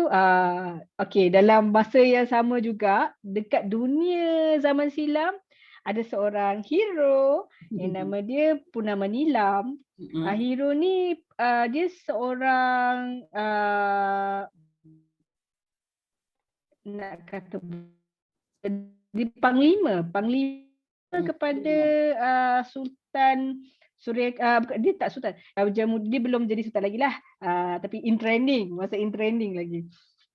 dalam masa yang sama juga dekat dunia zaman silam ada seorang hero yang nama dia Purnama Nilam. Hero ni dia seorang nak kata dia panglima kepada Sultan Suria, dia tak sultan, dia belum jadi sultan lagi lah, tapi in trending lagi.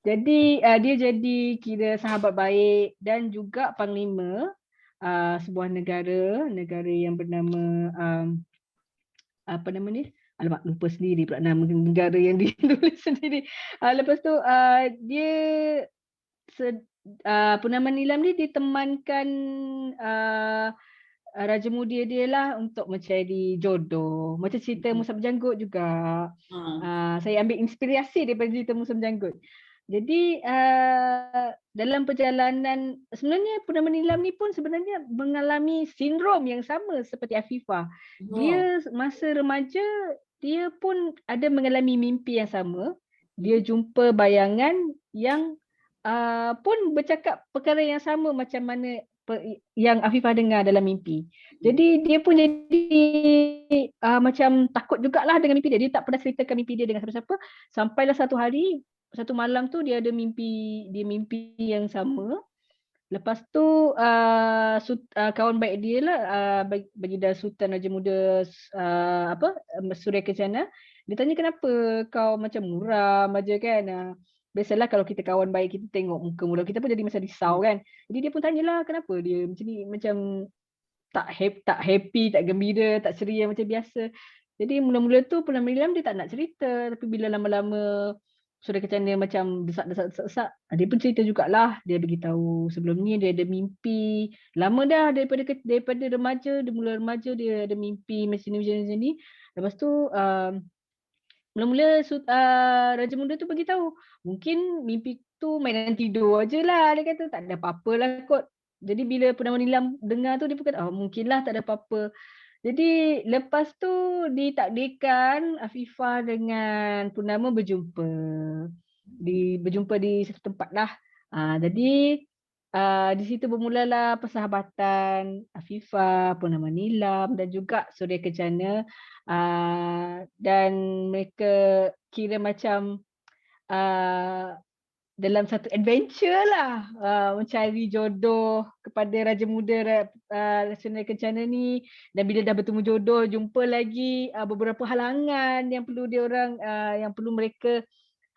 Jadi dia jadi kira sahabat baik dan juga panglima sebuah negara yang bernama apa nama ni? Alamak, lupa sendiri pula nama negara yang ditulis sendiri. Lepas tu dia Purnama Nilam ni ditemankan Raja Muda dia lah untuk mencari jodoh. Macam cerita Musa Berjanggut juga. Saya ambil inspirasi daripada cerita Musa Berjanggut. Jadi dalam perjalanan, sebenarnya Purnama Nilam ni pun sebenarnya mengalami sindrom yang sama seperti Afifah. Dia masa remaja, dia pun ada mengalami mimpi yang sama. Dia jumpa bayangan yang pun bercakap perkara yang sama macam mana yang Afifah dengar dalam mimpi. Jadi dia pun jadi macam takut jugalah dengan mimpi dia. Dia tak pernah ceritakan mimpi dia dengan siapa-siapa. Sampailah satu malam tu dia ada mimpi yang sama. Lepas tu kawan baik dia lah Baginda Sultan Raja Muda Suria Kencana. Dia tanya kenapa kau macam muram aja kan. Biasalah kalau kita kawan baik, kita tengok muka muram kita pun jadi macam risau kan. Jadi dia pun tanyalah kenapa dia macam ni, macam tak happy, tak gembira, tak ceria macam biasa. Jadi mula-mula tu Purnama Nilam dia tak nak cerita, tapi bila lama-lama Suria Kencana macam desak, dia pun cerita jugalah. Dia beritahu sebelum ni dia ada mimpi lama dah, daripada remaja, dia mula remaja dia ada mimpi macam ni. Lepas tu mula-mula Raja Muda tu beritahu mungkin mimpi tu mainan tidur aje lah. Dia kata tak ada apa-apa lah kot. Jadi bila Purnama Nilam dengar tu, dia pun kata mungkinlah tak ada apa-apa. Jadi lepas tu ditakdirkan Afifah dengan Purnama berjumpa di satu tempat lah. Jadi di situ bermulalah persahabatan Afifah, Purnama Nilam dan juga Suria Kencana. Dan mereka kira macam dalam satu adventure lah mencari jodoh kepada Raja Muda Suria Kencana ni. Dan bila dah bertemu jodoh, jumpa lagi beberapa halangan yang perlu mereka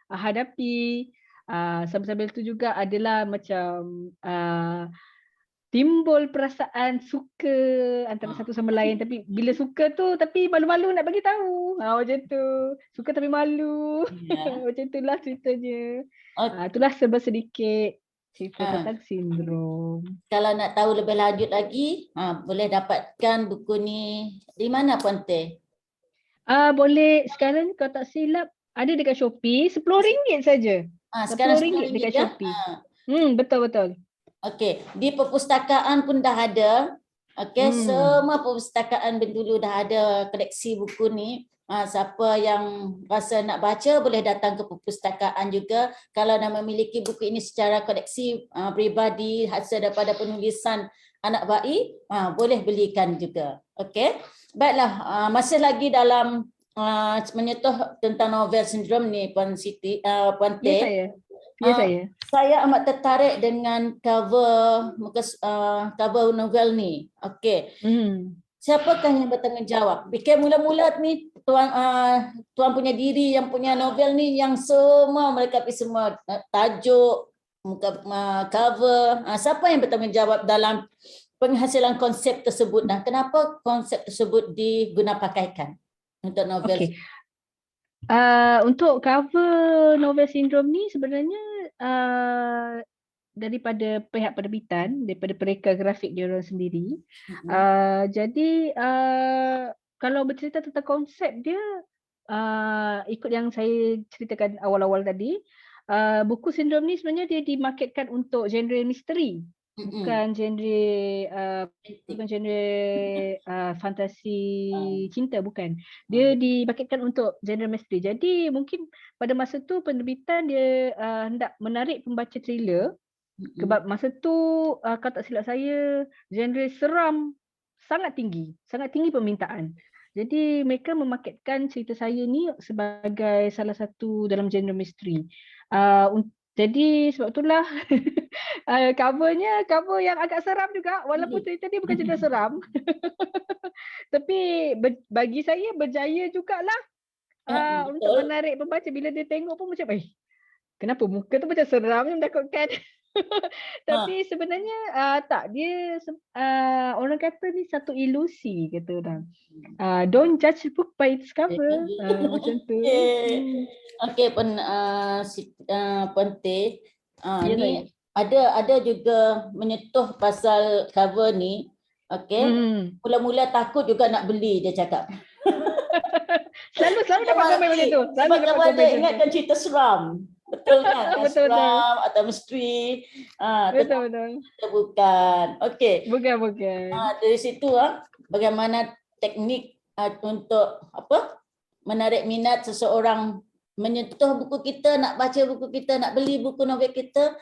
hadapi. Sambil-sambil tu juga adalah macam timbul perasaan suka antara satu sama lain, tapi bila suka tu tapi malu-malu nak bagi tahu. Macam tu. Suka tapi malu. Macam itulah ceritanya. Itulah sedikit cerita tentang sindrom. Kalau nak tahu lebih lanjut lagi, boleh dapatkan buku ni di mana Puan Teh? Boleh sekarang kalau tak silap ada dekat Shopee, RM10 saja. Sekarang RM10 dekat Shopee. Betul. Okey, di perpustakaan pun dah ada. Okey, semua perpustakaan Bintulu dah ada koleksi buku ni. Siapa yang rasa nak baca boleh datang ke perpustakaan juga. Kalau nak memiliki buku ini secara koleksi peribadi hasil daripada penulisan anak bayi, boleh belikan juga. Okey. Baiklah, masih lagi dalam menyentuh tentang novel sindrom ni Puan Siti, Puan Ya Teh. saya. Ya saya. Saya amat tertarik dengan cover cover novel ni. Okey. Siapakah yang bertanggungjawab? Fikir mula-mula ni tuan punya diri yang punya novel ni yang semua melengkapi semua tajuk, cover. Siapa yang bertanggungjawab dalam penghasilan konsep tersebut dan kenapa konsep tersebut diguna-pakaikan untuk novel? Okey. Untuk cover novel sindrom ni sebenarnya daripada pihak penerbitan, daripada pereka grafik dia orang sendiri. Jadi kalau bercerita tentang konsep dia, ikut yang saya ceritakan awal-awal tadi, buku sindrom ni sebenarnya dia dimarketkan untuk genre misteri. Bukan genre fantasi cinta, bukan. Dia dimarketkan untuk genre misteri. Jadi mungkin pada masa tu penerbitan dia hendak menarik pembaca thriller. Sebab masa tu kalau tak silap saya genre seram sangat tinggi permintaan. Jadi mereka memarketkan cerita saya ni sebagai salah satu dalam genre misteri. Jadi sebab itulah cover yang agak seram juga walaupun cerita dia bukan cerita seram. Tapi bagi saya berjaya jugalah untuk menarik pembaca bila dia tengok pun macam kenapa muka tu macam seram je menakutkan. Tapi sebenarnya tak, dia orang kata ni satu ilusi kata orang. Don't judge a book by its cover. Macam tu. Okey, Puan Teh. Ni ada juga menyentuh pasal cover ni. Okey. Mula-mula takut juga nak beli, dia cakap. Selalu dapat komen macam tu. Sebab dia ingatkan cerita seram. Betul kan? Betul. Seram atau misteri. Betul. Bukan. Okey. Bukan. Dari situ bagaimana teknik untuk menarik minat seseorang menyentuh buku kita, nak baca buku kita, nak beli buku novel kita,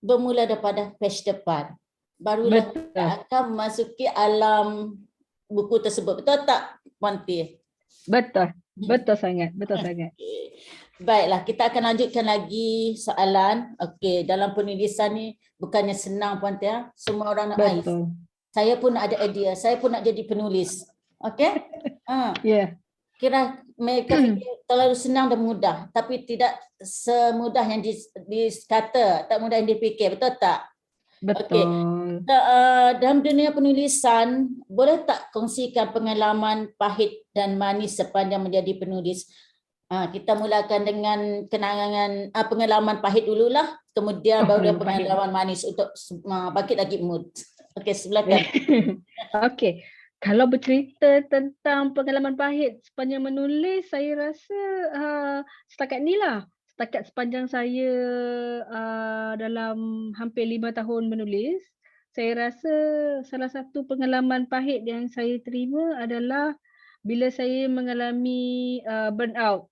bermula daripada page depan. Barulah kita akan memasuki alam buku tersebut. Betul tak, Puan Teh? Betul sangat. Baiklah, kita akan lanjutkan lagi soalan. Okey, dalam penulisan ni bukannya senang, Puan Teh. Semua orang nak saya pun ada idea, saya pun nak jadi penulis. Okey? Kira mereka fikir terlalu senang dan mudah, tapi tidak semudah yang dikata, tak mudah yang dipikir, betul tak? Betul. Dalam dunia penulisan, boleh tak kongsikan pengalaman pahit dan manis sepanjang menjadi penulis? Kita mulakan dengan kenangan pengalaman pahit dululah, kemudian baru pengalaman manis untuk bangkit lagi mood. Okey, silakan. Okey. Kalau bercerita tentang pengalaman pahit sepanjang menulis, saya rasa setakat ni lah. Setakat sepanjang saya dalam hampir 5 tahun menulis, saya rasa salah satu pengalaman pahit yang saya terima adalah bila saya mengalami burnout,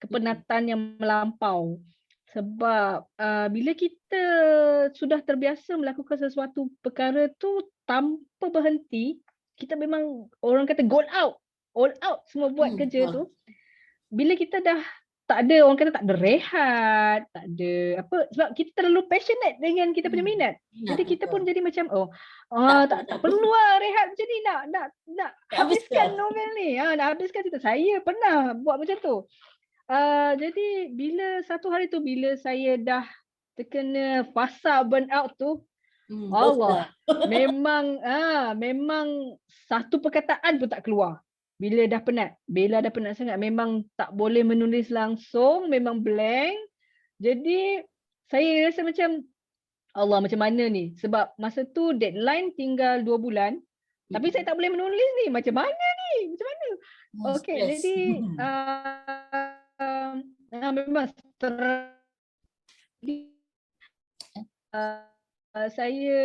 kepenatan yang melampau. Sebab bila kita sudah terbiasa melakukan sesuatu perkara tu tanpa berhenti, kita memang orang kata all out semua buat kerja tu. Bila kita dah tak ada, orang kata tak ada rehat, tak ada apa, sebab kita terlalu passionate dengan kita punya minat. Jadi kita pun jadi macam tak perlu lah rehat macam ni, nak habiskan novel ni, nak habiskan cerita. Saya pernah buat macam tu. Jadi bila satu hari tu bila saya dah terkena fasa burnout tu, Allah, memang satu perkataan pun tak keluar. Bila dah penat sangat, memang tak boleh menulis langsung, memang blank. Jadi saya rasa macam Allah, macam mana ni? Sebab masa tu deadline tinggal 2 bulan. Tapi saya tak boleh menulis ni. Macam mana ni? Macam mana? Okey, jadi memang saya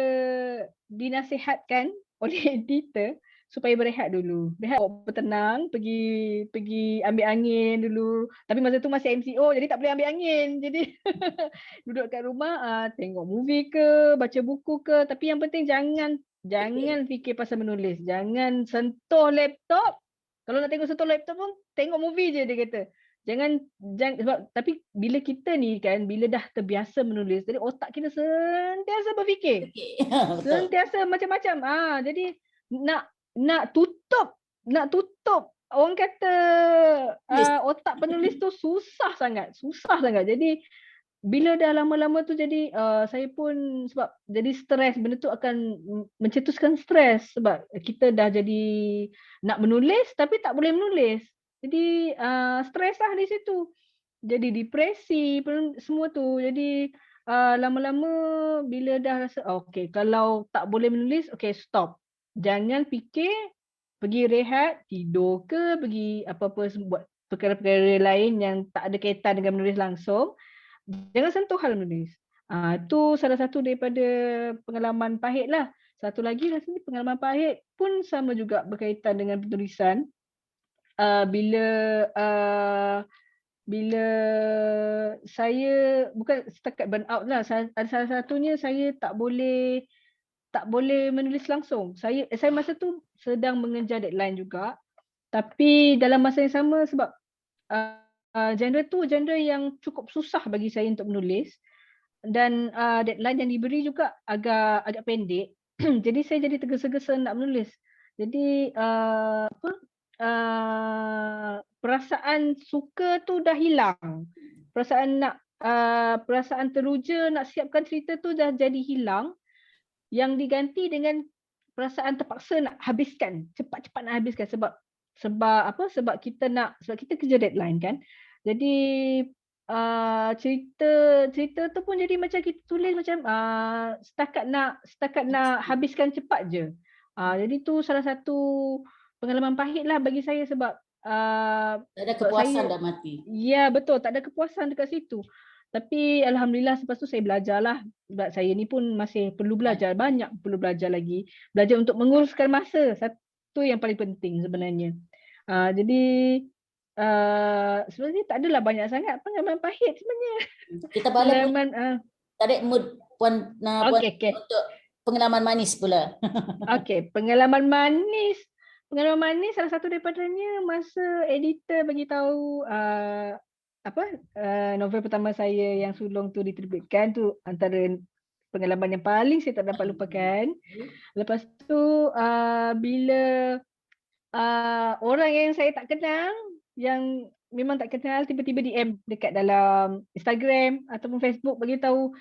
dinasihatkan oleh editor supaya berehat dulu. Rehat, bertenang, pergi ambil angin dulu. Tapi masa tu masih MCO, jadi tak boleh ambil angin. Jadi duduk kat rumah, tengok movie ke, baca buku ke. Tapi yang penting jangan fikir pasal menulis. Jangan sentuh laptop. Kalau nak tengok sentuh laptop pun, tengok movie je dia kata. Jangan sebab tapi bila kita ni kan, bila dah terbiasa menulis, jadi otak kita sentiasa berfikir. Okey. Betul. Sentiasa macam-macam. Jadi nak tutup orang kata otak penulis tu susah sangat. Jadi bila dah lama-lama tu jadi saya pun sebab jadi stres, benda tu akan mencetuskan stres sebab kita dah jadi nak menulis tapi tak boleh menulis. Jadi stres lah di situ. Jadi depresi semua tu. Jadi lama-lama bila dah rasa okey kalau tak boleh menulis, okey stop. Jangan fikir, pergi rehat, tidur ke, pergi apa-apa buat perkara-perkara lain yang tak ada kaitan dengan menulis langsung. Jangan sentuh hal menulis. Itu salah satu daripada pengalaman pahit lah. Satu lagi rasanya pengalaman pahit pun sama juga berkaitan dengan penulisan. Bila saya bukan setakat burn out lah, ada salah satunya saya tak boleh menulis langsung. Saya masa tu sedang mengejar deadline juga. Tapi dalam masa yang sama sebab genre tu genre yang cukup susah bagi saya untuk menulis dan deadline yang diberi juga agak pendek. Jadi saya jadi tergesa-gesa nak menulis. Jadi perasaan suka tu dah hilang. Perasaan teruja nak siapkan cerita tu dah jadi hilang. Yang diganti dengan perasaan terpaksa nak habiskan, cepat-cepat nak habiskan sebab kita kerja deadline kan. Jadi cerita tu pun jadi macam kita tulis macam setakat nak habiskan cepat je. Jadi tu salah satu pengalaman pahit lah bagi saya sebab Tak ada kepuasan dah mati. ya betul, tak ada kepuasan dekat situ. Tapi alhamdulillah selepas tu saya belajarlah. Sebab saya ni pun masih perlu belajar, banyak perlu belajar lagi. Belajar untuk menguruskan masa, satu yang paling penting sebenarnya. Jadi sebenarnya tak adalah banyak sangat pengalaman pahit sebenarnya. Kita balik tarik mood Puan okay. untuk pengalaman manis pula. Okey, pengalaman manis. Pengalaman manis salah satu daripadanya masa editor bagi tahu novel pertama saya yang sulung tu diterbitkan, tu antara pengalaman yang paling saya tak dapat lupakan. Lepas tu bila orang yang saya tak kenal, yang memang tak kenal, tiba-tiba DM dekat dalam Instagram ataupun Facebook bagi tahu,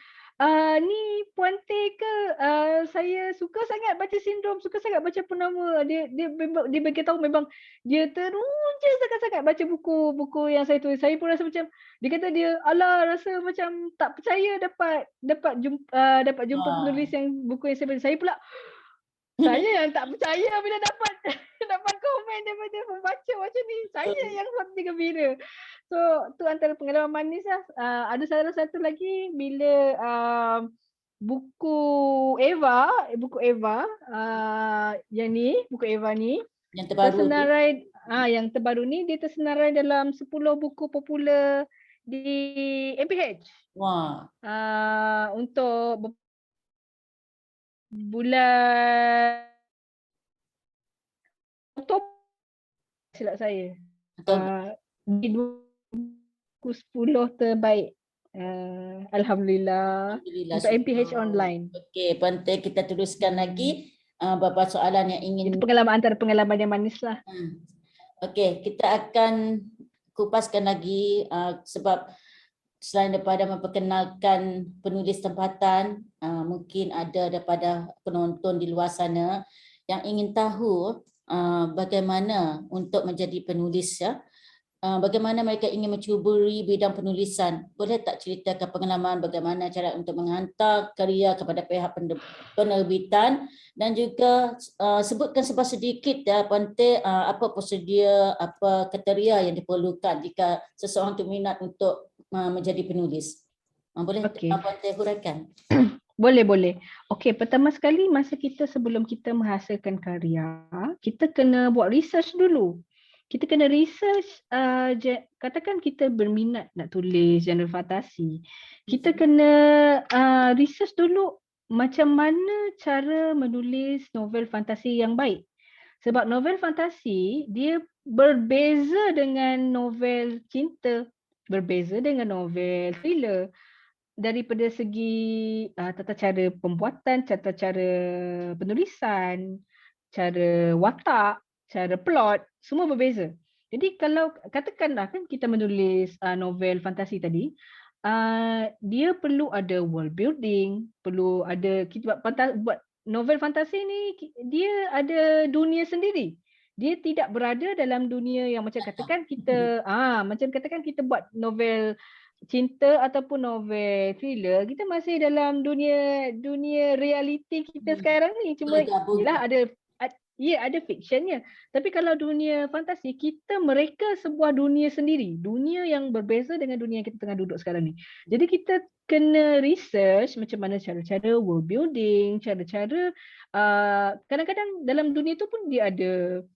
ni Puan Teh ke? Saya suka sangat baca Sindrom, suka sangat baca Purnama. Dia bagi tahu memang dia teruja sangat-sangat baca buku yang saya tulis. Saya pun rasa macam, dia kata dia, alah rasa macam tak percaya dapat jumpa penulis yang buku yang saya baca. Saya pula saya yang tak percaya bila dapat komen daripada pembaca macam ni. Saya yang hati gembira. So tu antara pengalaman manis lah. Ada salah satu lagi bila buku Eva buku Eva ni yang terbaru tersenarai yang terbaru ni dia tersenarai dalam 10 buku popular di MPH. Wah. Untuk bulan Oktober silap saya. Di 10 terbaik. Alhamdulillah. Untuk MPH online. Okey, Puan Teh, kita teruskan lagi beberapa soalan yang ingin. Itu antara pengalaman yang manis lah. Okey, kita akan kupaskan lagi sebab selain daripada memperkenalkan penulis tempatan, mungkin ada daripada penonton di luar sana yang ingin tahu bagaimana untuk menjadi penulis, ya. Bagaimana mereka ingin mencuburi bidang penulisan. Boleh tak ceritakan pengalaman bagaimana cara untuk menghantar karya kepada pihak penerbitan, dan juga sebutkan sedikit ya Puan Teh, apa prosedur, apa kriteria yang diperlukan jika seseorang tu minat untuk menjadi penulis. Boleh Puan Teh huraikan? Boleh, boleh. Okey, pertama sekali masa kita sebelum kita menghasilkan karya, kita kena buat research dulu. Kita kena research, katakan kita berminat nak tulis genre fantasi. Kita kena research dulu macam mana cara menulis novel fantasi yang baik. Sebab novel fantasi dia berbeza dengan novel cinta, berbeza dengan novel thriller. Daripada segi tata cara pembuatan, tata cara penulisan, cara watak, cara plot, semua berbeza. Jadi kalau katakanlah kan kita menulis novel fantasi tadi, dia perlu ada world building, perlu ada kita buat novel fantasi ni dia ada dunia sendiri. Dia tidak berada dalam dunia yang macam katakan kita macam katakan kita buat novel cinta ataupun novel thriller, kita masih dalam dunia realiti kita sekarang ni. Cuma yalah ada fictionnya. Tapi kalau dunia fantasi, kita mereka sebuah dunia sendiri, dunia yang berbeza dengan dunia yang kita tengah duduk sekarang ni. Jadi kita kena research macam mana cara-cara world building, cara-cara kadang-kadang dalam dunia tu pun dia ada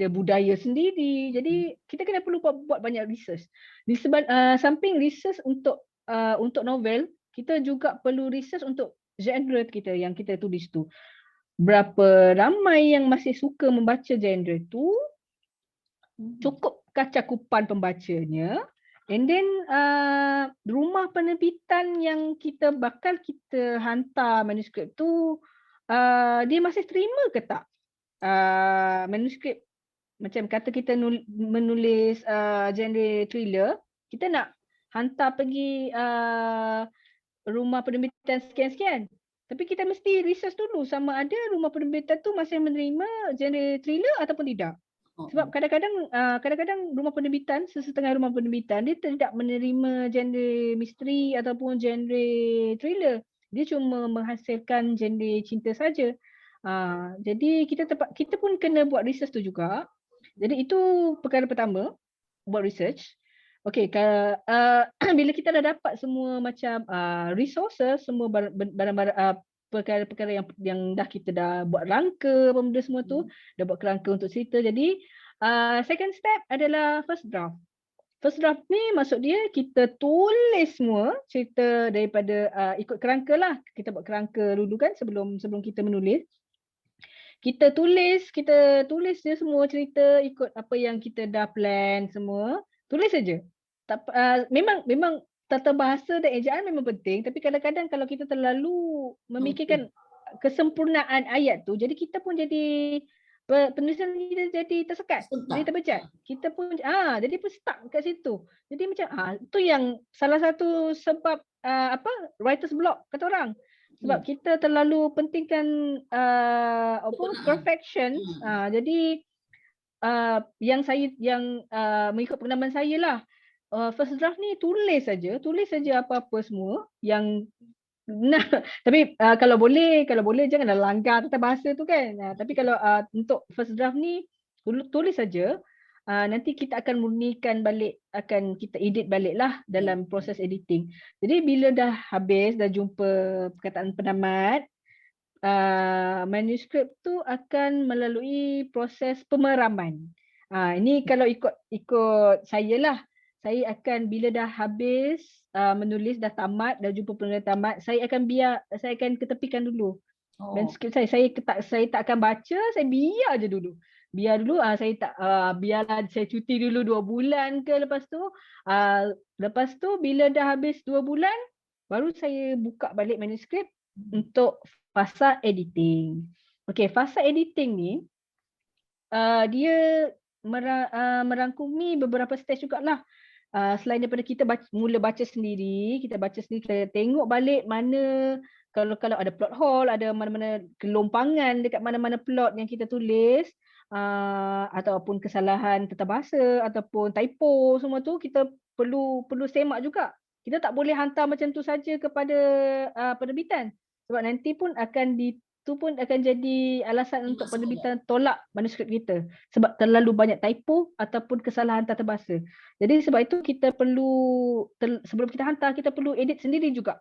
budaya sendiri. Jadi kita kena perlu buat banyak research. Di samping research untuk novel, kita juga perlu research untuk genre kita yang kita tulis tu. Berapa ramai yang masih suka membaca genre tu? Cukupkah cakupan pembacanya? And then rumah penerbitan yang kita bakal kita hantar manuskrip tu, dia masih terima ke tak? Manuskrip macam kata kita menulis genre thriller, kita nak hantar pergi rumah penerbitan sekian-sekian. Tapi kita mesti research dulu sama ada rumah penerbitan tu masih menerima genre thriller ataupun tidak. Sebab kadang-kadang rumah penerbitan, sesetengah rumah penerbitan dia tidak menerima genre misteri ataupun genre thriller. Dia cuma menghasilkan genre cinta saja. Jadi kita pun kena buat research tu juga. Jadi itu perkara pertama, buat research. Okey, bila kita dah dapat semua macam resources, semua barang-barang perkara-perkara yang dah kita dah buat rangka apa benda semua tu, dah buat kerangka untuk cerita. Jadi second step adalah first draft. First draft ni maksud dia kita tulis semua cerita daripada ikut kerangka lah. Kita buat kerangka dulu kan sebelum kita menulis. Kita tulis je semua cerita ikut apa yang kita dah plan semua. Tulis saja. Memang tata bahasa dan ejaan memang penting, tapi kadang-kadang kalau kita terlalu memikirkan kesempurnaan ayat tu, jadi kita pun jadi penulisan kita jadi tersekat, jadi terbejat. Kita pun jadi pun stuck kat situ. Jadi macam tu yang salah satu sebab writer's block kata orang. Sebab kita terlalu pentingkan perfection. Jadi yang mengikut pengalaman saya lah, first draft ni tulis saja apa-apa semua yang tapi kalau boleh janganlah langgar tata bahasa tu kan. Tapi kalau untuk first draft ni tulis saja. Nanti kita akan murnikan balik, akan kita edit balik lah dalam proses editing. Jadi bila dah habis, dah jumpa perkataan penamat, manuskrip tu akan melalui proses pemeraman. Ini kalau ikut saya lah. Saya akan bila dah habis menulis, dah tamat, dah jumpa penulis tamat, saya akan ketepikan dulu. Manuskrip saya tak akan baca, saya biar je dulu. Biarlah saya cuti dulu 2 bulan ke lepas tu bila dah habis 2 bulan baru saya buka balik manuskrip untuk fasa editing. Okey, fasa editing ni dia merangkumi beberapa stage jugalah. Selain daripada kita mula baca sendiri, kita tengok balik mana kalau ada plot hole, ada mana-mana kelompangan dekat mana-mana plot yang kita tulis, ataupun kesalahan tata bahasa ataupun typo, semua tu kita perlu semak juga. Kita tak boleh hantar macam tu saja kepada penerbitan. Sebab nanti pun akan jadi alasan untuk penerbitan tolak manuskrip kita sebab terlalu banyak typo ataupun kesalahan tata bahasa. Jadi sebab itu kita perlu sebelum kita hantar kita perlu edit sendiri juga.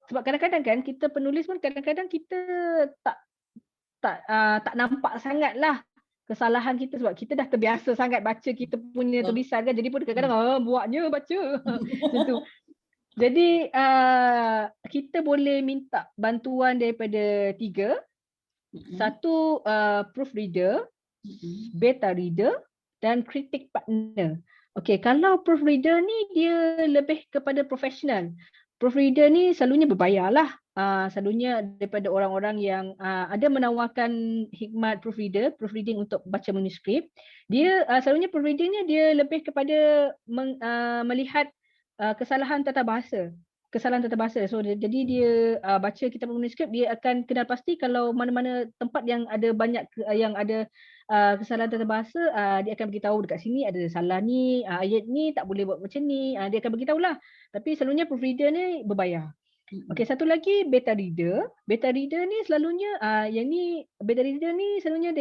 sebab kadang-kadang kan kita penulis pun kadang-kadang kita tak nampak sangat lah kesalahan kita sebab kita dah terbiasa sangat baca kita punya tulisan kan, jadi pun kadang-kadang buatnya baca macam tu. Jadi kita boleh minta bantuan daripada 3. Satu proofreader, beta reader dan critic partner. Okey, kalau proofreader ni dia lebih kepada profesional. Proofreader ni selalunya berbayar lah. Selalunya daripada orang-orang yang ada menawarkan khidmat proofreading untuk baca manuskrip. Dia selalunya proofreadernya dia lebih kepada melihat kesalahan tata bahasa. So jadi dia baca kitab manuskrip, dia akan kenal pasti kalau mana-mana tempat yang ada banyak yang ada kesalahan tata bahasa, dia akan beritahu dekat sini ada salah ni, ayat ni tak boleh buat macam ni, dia akan beritahu lah. Tapi selalunya proofreader ni berbayar. Okey, satu lagi beta reader. Beta reader ni selalunya beta reader ni selalunya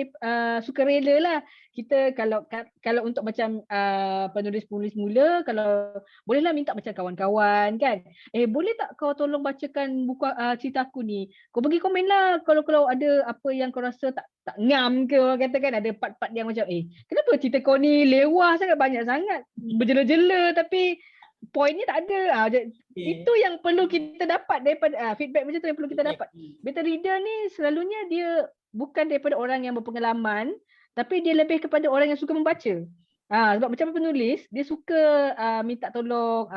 sukarela lah. Kita kalau untuk macam penulis-penulis mula, kalau bolehlah minta macam kawan-kawan kan. Boleh tak kau tolong bacakan buku cerita aku ni? Kau bagi komen lah kalau ada apa yang kau rasa tak ngam ke, orang kata kan ada part-part yang macam kenapa cerita kau ni lewah sangat, banyak sangat berjela-jela tapi poinnya tak ada. Itu yang perlu kita dapat daripada feedback macam tu yang perlu kita dapat. Beta reader ni selalunya dia bukan daripada orang yang berpengalaman, tapi dia lebih kepada orang yang suka membaca. Sebab macam penulis, dia suka minta tolong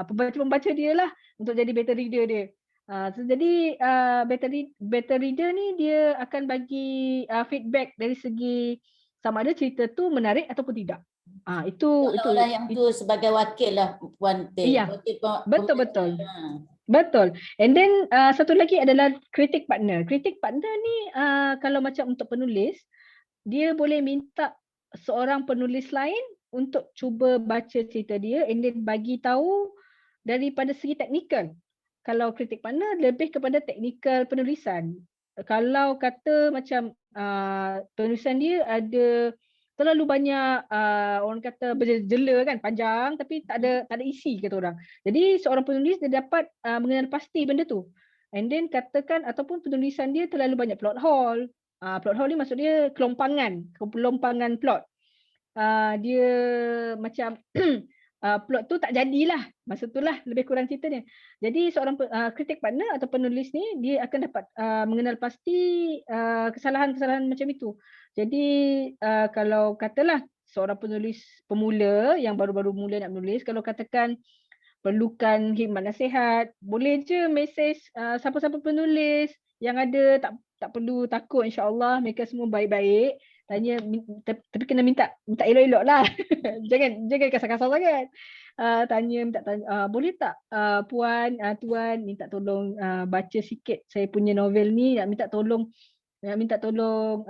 pembaca-pembaca dia lah untuk jadi beta reader dia. Jadi beta reader ni dia akan bagi feedback dari segi sama ada cerita tu menarik ataupun tidak. Itu orang yang tu sebagai wakil lah Puan Teh. Iya, betul. Betul. And then satu lagi adalah critic partner. Critic partner ni kalau macam untuk penulis, dia boleh minta seorang penulis lain untuk cuba baca cerita dia and then bagi tahu daripada segi teknikal. Kalau critic partner lebih kepada teknikal penulisan. Kalau kata macam penulisan dia ada terlalu banyak orang kata berjela kan, panjang tapi tak ada isi kata orang. Jadi seorang penulis dia dapat mengenal pasti benda tu. And then katakan ataupun penulisan dia terlalu banyak plot hole. Plot hole ni maksud dia kelompangan plot. Dia macam plot tu tak jadilah. Masa itulah lebih kurang ceritanya. Jadi seorang critic partner atau penulis ni dia akan dapat mengenal pasti kesalahan-kesalahan macam itu. Jadi kalau katalah seorang penulis pemula yang baru-baru mula nak menulis, kalau katakan perlukan khidmat nasihat, boleh je mesej siapa-siapa penulis yang ada, tak perlu takut, insya-Allah mereka semua baik-baik. Tanya tapi kena minta elok-elok lah. jangan kasar-kasar sangat. Boleh tak puan, tuan minta tolong baca sikit saya punya novel ni, nak minta tolong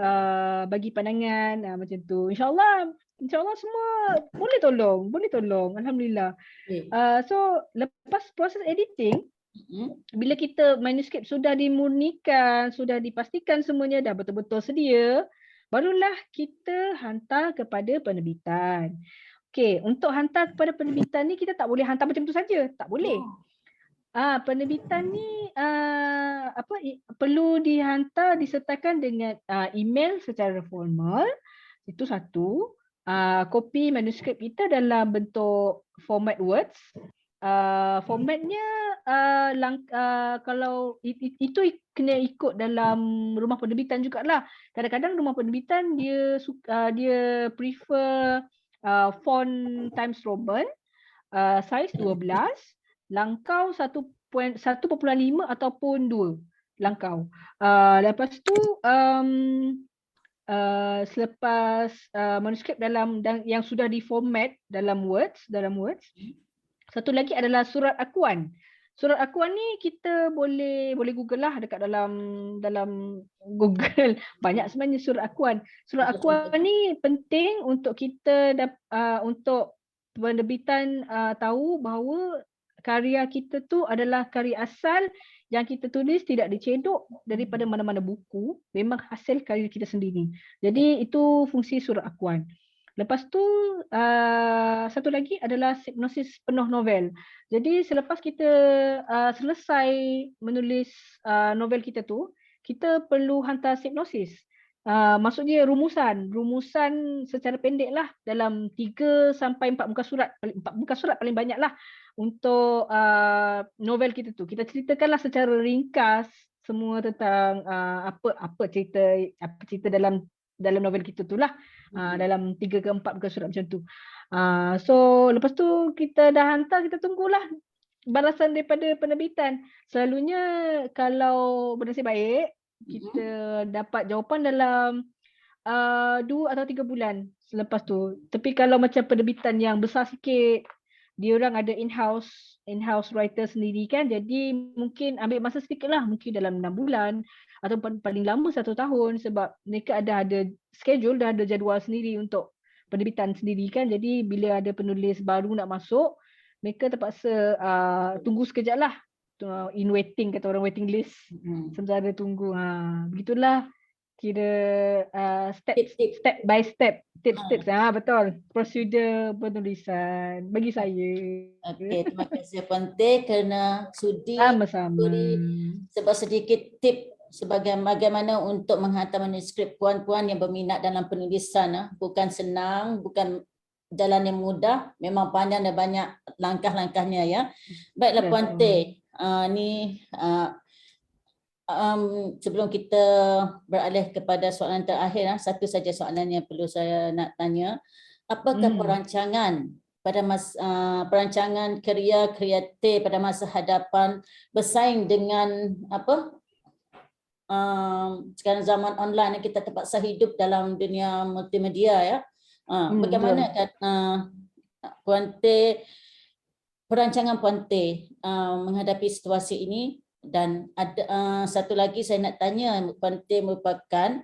bagi pandangan macam tu. InsyaAllah semua boleh tolong. Alhamdulillah. So lepas proses editing, bila kita manuskrip sudah dimurnikan, sudah dipastikan semuanya dah betul-betul sedia, barulah kita hantar kepada penerbitan. Okey, untuk hantar kepada penerbitan ni kita tak boleh hantar macam tu saja, tak boleh. Penerbitan ni perlu dihantar disertakan dengan email secara formal. Itu satu. Kopi manuskrip kita dalam bentuk format words. Formatnya kalau itu kena ikut dalam rumah penerbitan jugalah. Kadang-kadang rumah penerbitan dia prefer font Times Roman, size 12, langkau 1.5 ataupun 2 langkau. Lepas tu selepas manuskrip yang sudah diformat dalam words, satu lagi adalah surat akuan. Surat akuan ni kita boleh Google lah dekat dalam Google. Banyak sebenarnya surat akuan. Surat akuan ni penting untuk kita untuk penerbitan tahu bahawa karya kita tu adalah karya asal yang kita tulis tidak dicedok daripada mana-mana buku, memang hasil karya kita sendiri. Jadi itu fungsi surat akuan. Lepas tu satu lagi adalah hipnosis penuh novel. Jadi selepas kita selesai menulis novel kita tu, kita perlu hantar hipnosis. Maksudnya rumusan secara pendek lah dalam 3 sampai 4 muka surat, 4 muka surat paling banyak lah untuk novel kita tu. Kita ceritakanlah secara ringkas semua tentang apa cerita dalam novel kita tu lah. Dalam 3 ke 4 muka surat macam tu. So lepas tu kita dah hantar, kita tunggulah balasan daripada penerbitan. Selalunya kalau bernasib baik, kita dapat jawapan dalam 2 atau 3 bulan selepas tu. Tapi kalau macam penerbitan yang besar sikit, dia orang ada in-house writer sendiri kan, jadi mungkin ambil masa sedikit lah, mungkin dalam 6 bulan atau paling lama 1 tahun, sebab mereka ada schedule, dah ada jadual sendiri untuk penerbitan sendiri kan. Jadi bila ada penulis baru nak masuk, mereka terpaksa tunggu sekejap lah, in waiting, kata orang, waiting list, sementara tunggu. Begitulah kira step by step, tips. Betul, prosedur penulisan bagi saya. Okey, terima kasih Puan Teh kerana sudi Sama-sama. beri sedikit tip sebagai bagaimana untuk menghantar manuskrip puan-puan yang berminat dalam penulisan. Bukan senang, bukan jalan yang mudah, memang panjang dan banyak langkah-langkahnya ya. Baiklah Puan Teh, sebelum kita beralih kepada soalan terakhir, satu saja soalan yang perlu saya nak tanya. Apakah perancangan pada perancangan kerja kreatif pada masa hadapan bersaing dengan sekarang zaman online, kita terpaksa hidup dalam dunia multimedia ya. Bagaimana Puan Teh, perancangan Puan Teh menghadapi situasi ini? Dan ada satu lagi saya nak tanya, Puan Teh merupakan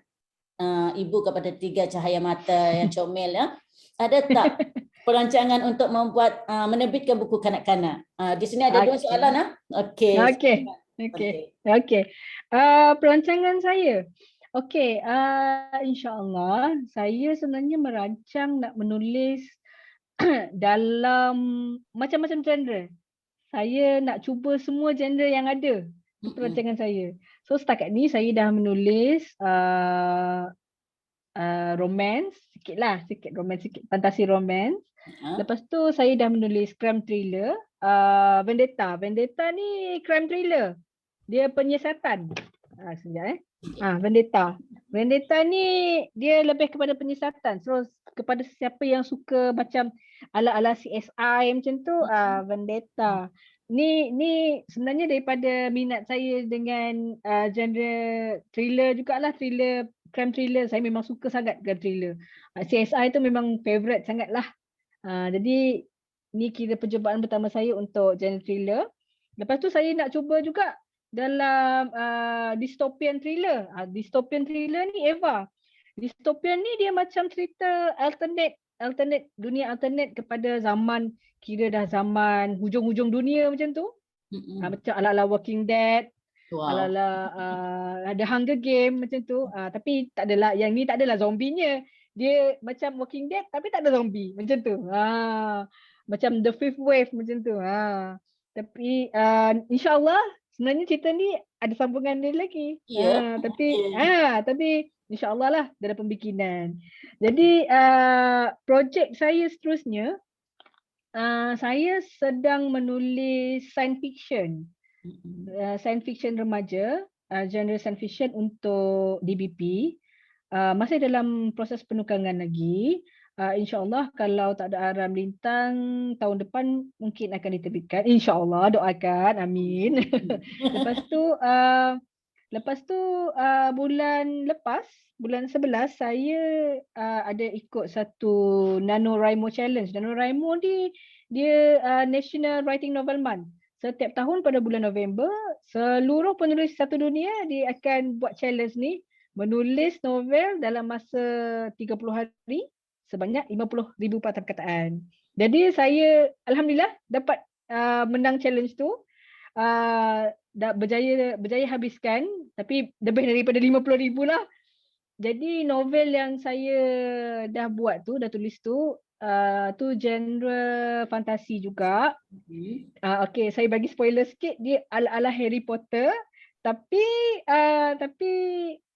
ibu kepada 3 cahaya mata yang comel ya. Ada tak perancangan untuk membuat menerbitkan buku kanak-kanak? Di sini ada 2 soalan. Okey. Perancangan saya. Okey, insya-Allah saya sebenarnya merancang nak menulis dalam macam-macam genre. Saya nak cuba semua genre yang ada. Itu perancangan saya. So setakat ni saya dah menulis romance sikit romance, sikit fantasi romance. Lepas tu saya dah menulis crime thriller, Vendetta. Vendetta ni crime thriller. Dia penyiasatan. Sekejap Vendetta. Vendetta ni dia lebih kepada penyiasatan. So kepada sesiapa yang suka macam ala-ala CSI macam tu, Vendetta. Ni sebenarnya daripada minat saya dengan genre thriller jugalah, crime thriller. Saya memang suka sangat crime thriller. CSI tu memang favourite sangatlah. Jadi ni kira percubaan pertama saya untuk genre thriller. Lepas tu saya nak cuba juga dalam dystopian thriller. Dystopian thriller ni Eva. Dystopian ni dia macam cerita alternate, dunia alternate kepada zaman, kira dah zaman hujung-hujung dunia macam tu. Macam ala-ala Walking Dead, ala-ala ada Hunger Game macam tu. Tapi tak adalah, yang ni tak adalah zombinya. Dia macam Walking Dead tapi tak ada zombie macam tu. Macam The Fifth Wave macam tu. Tapi insya-Allah sebenarnya cerita ni ada sambungan dia lagi. Tapi insya-Allah lah dalam pembikinan. Jadi projek saya seterusnya, saya sedang menulis science fiction. Science fiction remaja, genre science fiction untuk DBP. Masih dalam proses penukangan lagi. InsyaAllah kalau tak ada aram lintang, tahun depan mungkin akan diterbitkan. InsyaAllah, doakan, amin. Lepas tu bulan 11 saya ada ikut satu NaNoWriMo Challenge. NaNoWriMo ni dia National Writing Novel Month. Setiap tahun pada bulan November, seluruh penulis satu dunia dia akan buat challenge ni, menulis novel dalam masa 30 hari sebanyak 50,000 patah perkataan. Jadi saya alhamdulillah dapat menang challenge tu. Dah berjaya habiskan, tapi lebih daripada 50,000 lah. jadi novel yang saya dah buat tu, dah tulis tu genre fantasi juga. Okey, saya bagi spoiler sikit, dia ala-ala Harry Potter, tapi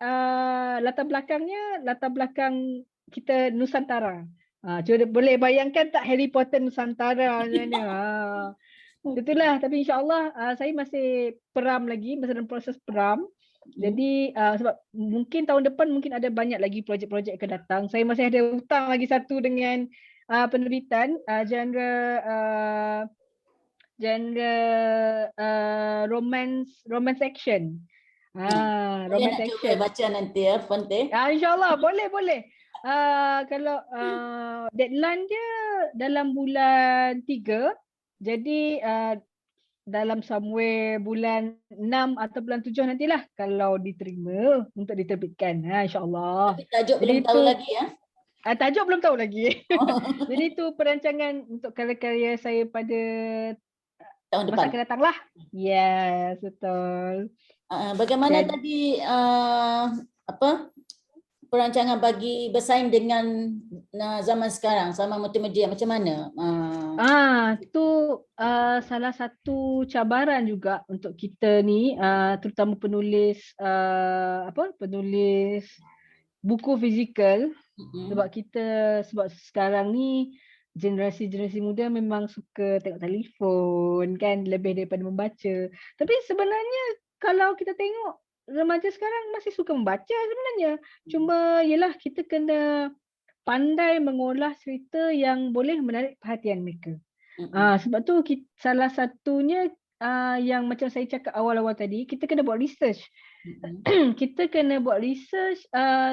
latar belakang kita Nusantara. Cuba boleh bayangkan tak Harry Potter Nusantara macam mana? Itulah, tapi insya-Allah saya masih peram lagi, masih dalam proses peram. Jadi sebab mungkin tahun depan mungkin ada banyak lagi projek-projek akan datang. Saya masih ada hutang lagi satu dengan penerbitan genre romance action. Boleh Romance nak cuba action. baca nanti ya, Puante. InsyaAllah boleh. Kalau deadline dia dalam bulan 3, jadi dalam somewhere bulan 6 atau bulan 7 nantilah kalau diterima untuk diterbitkan. InsyaAllah. Tapi tajuk Jadi belum tahu itu lagi ya. tajuk belum tahu lagi. Jadi itu perancangan untuk karya-karya saya pada Tahun masa depan. akan datang lah. Yes, betul. Bagaimana Dan- tadi apa perancangan bagi bersaing dengan zaman sekarang sama multimedia macam mana? Tu salah satu cabaran juga untuk kita ni, terutama penulis penulis buku fizikal, sebab sekarang ni generasi muda memang suka tengok telefon kan, lebih daripada membaca. Tapi sebenarnya kalau kita tengok remaja sekarang masih suka membaca sebenarnya. Cuma yelah kita kena pandai mengolah cerita yang boleh menarik perhatian mereka. Sebab tu salah satunya yang macam saya cakap awal-awal tadi, kita kena buat research. Kita kena buat research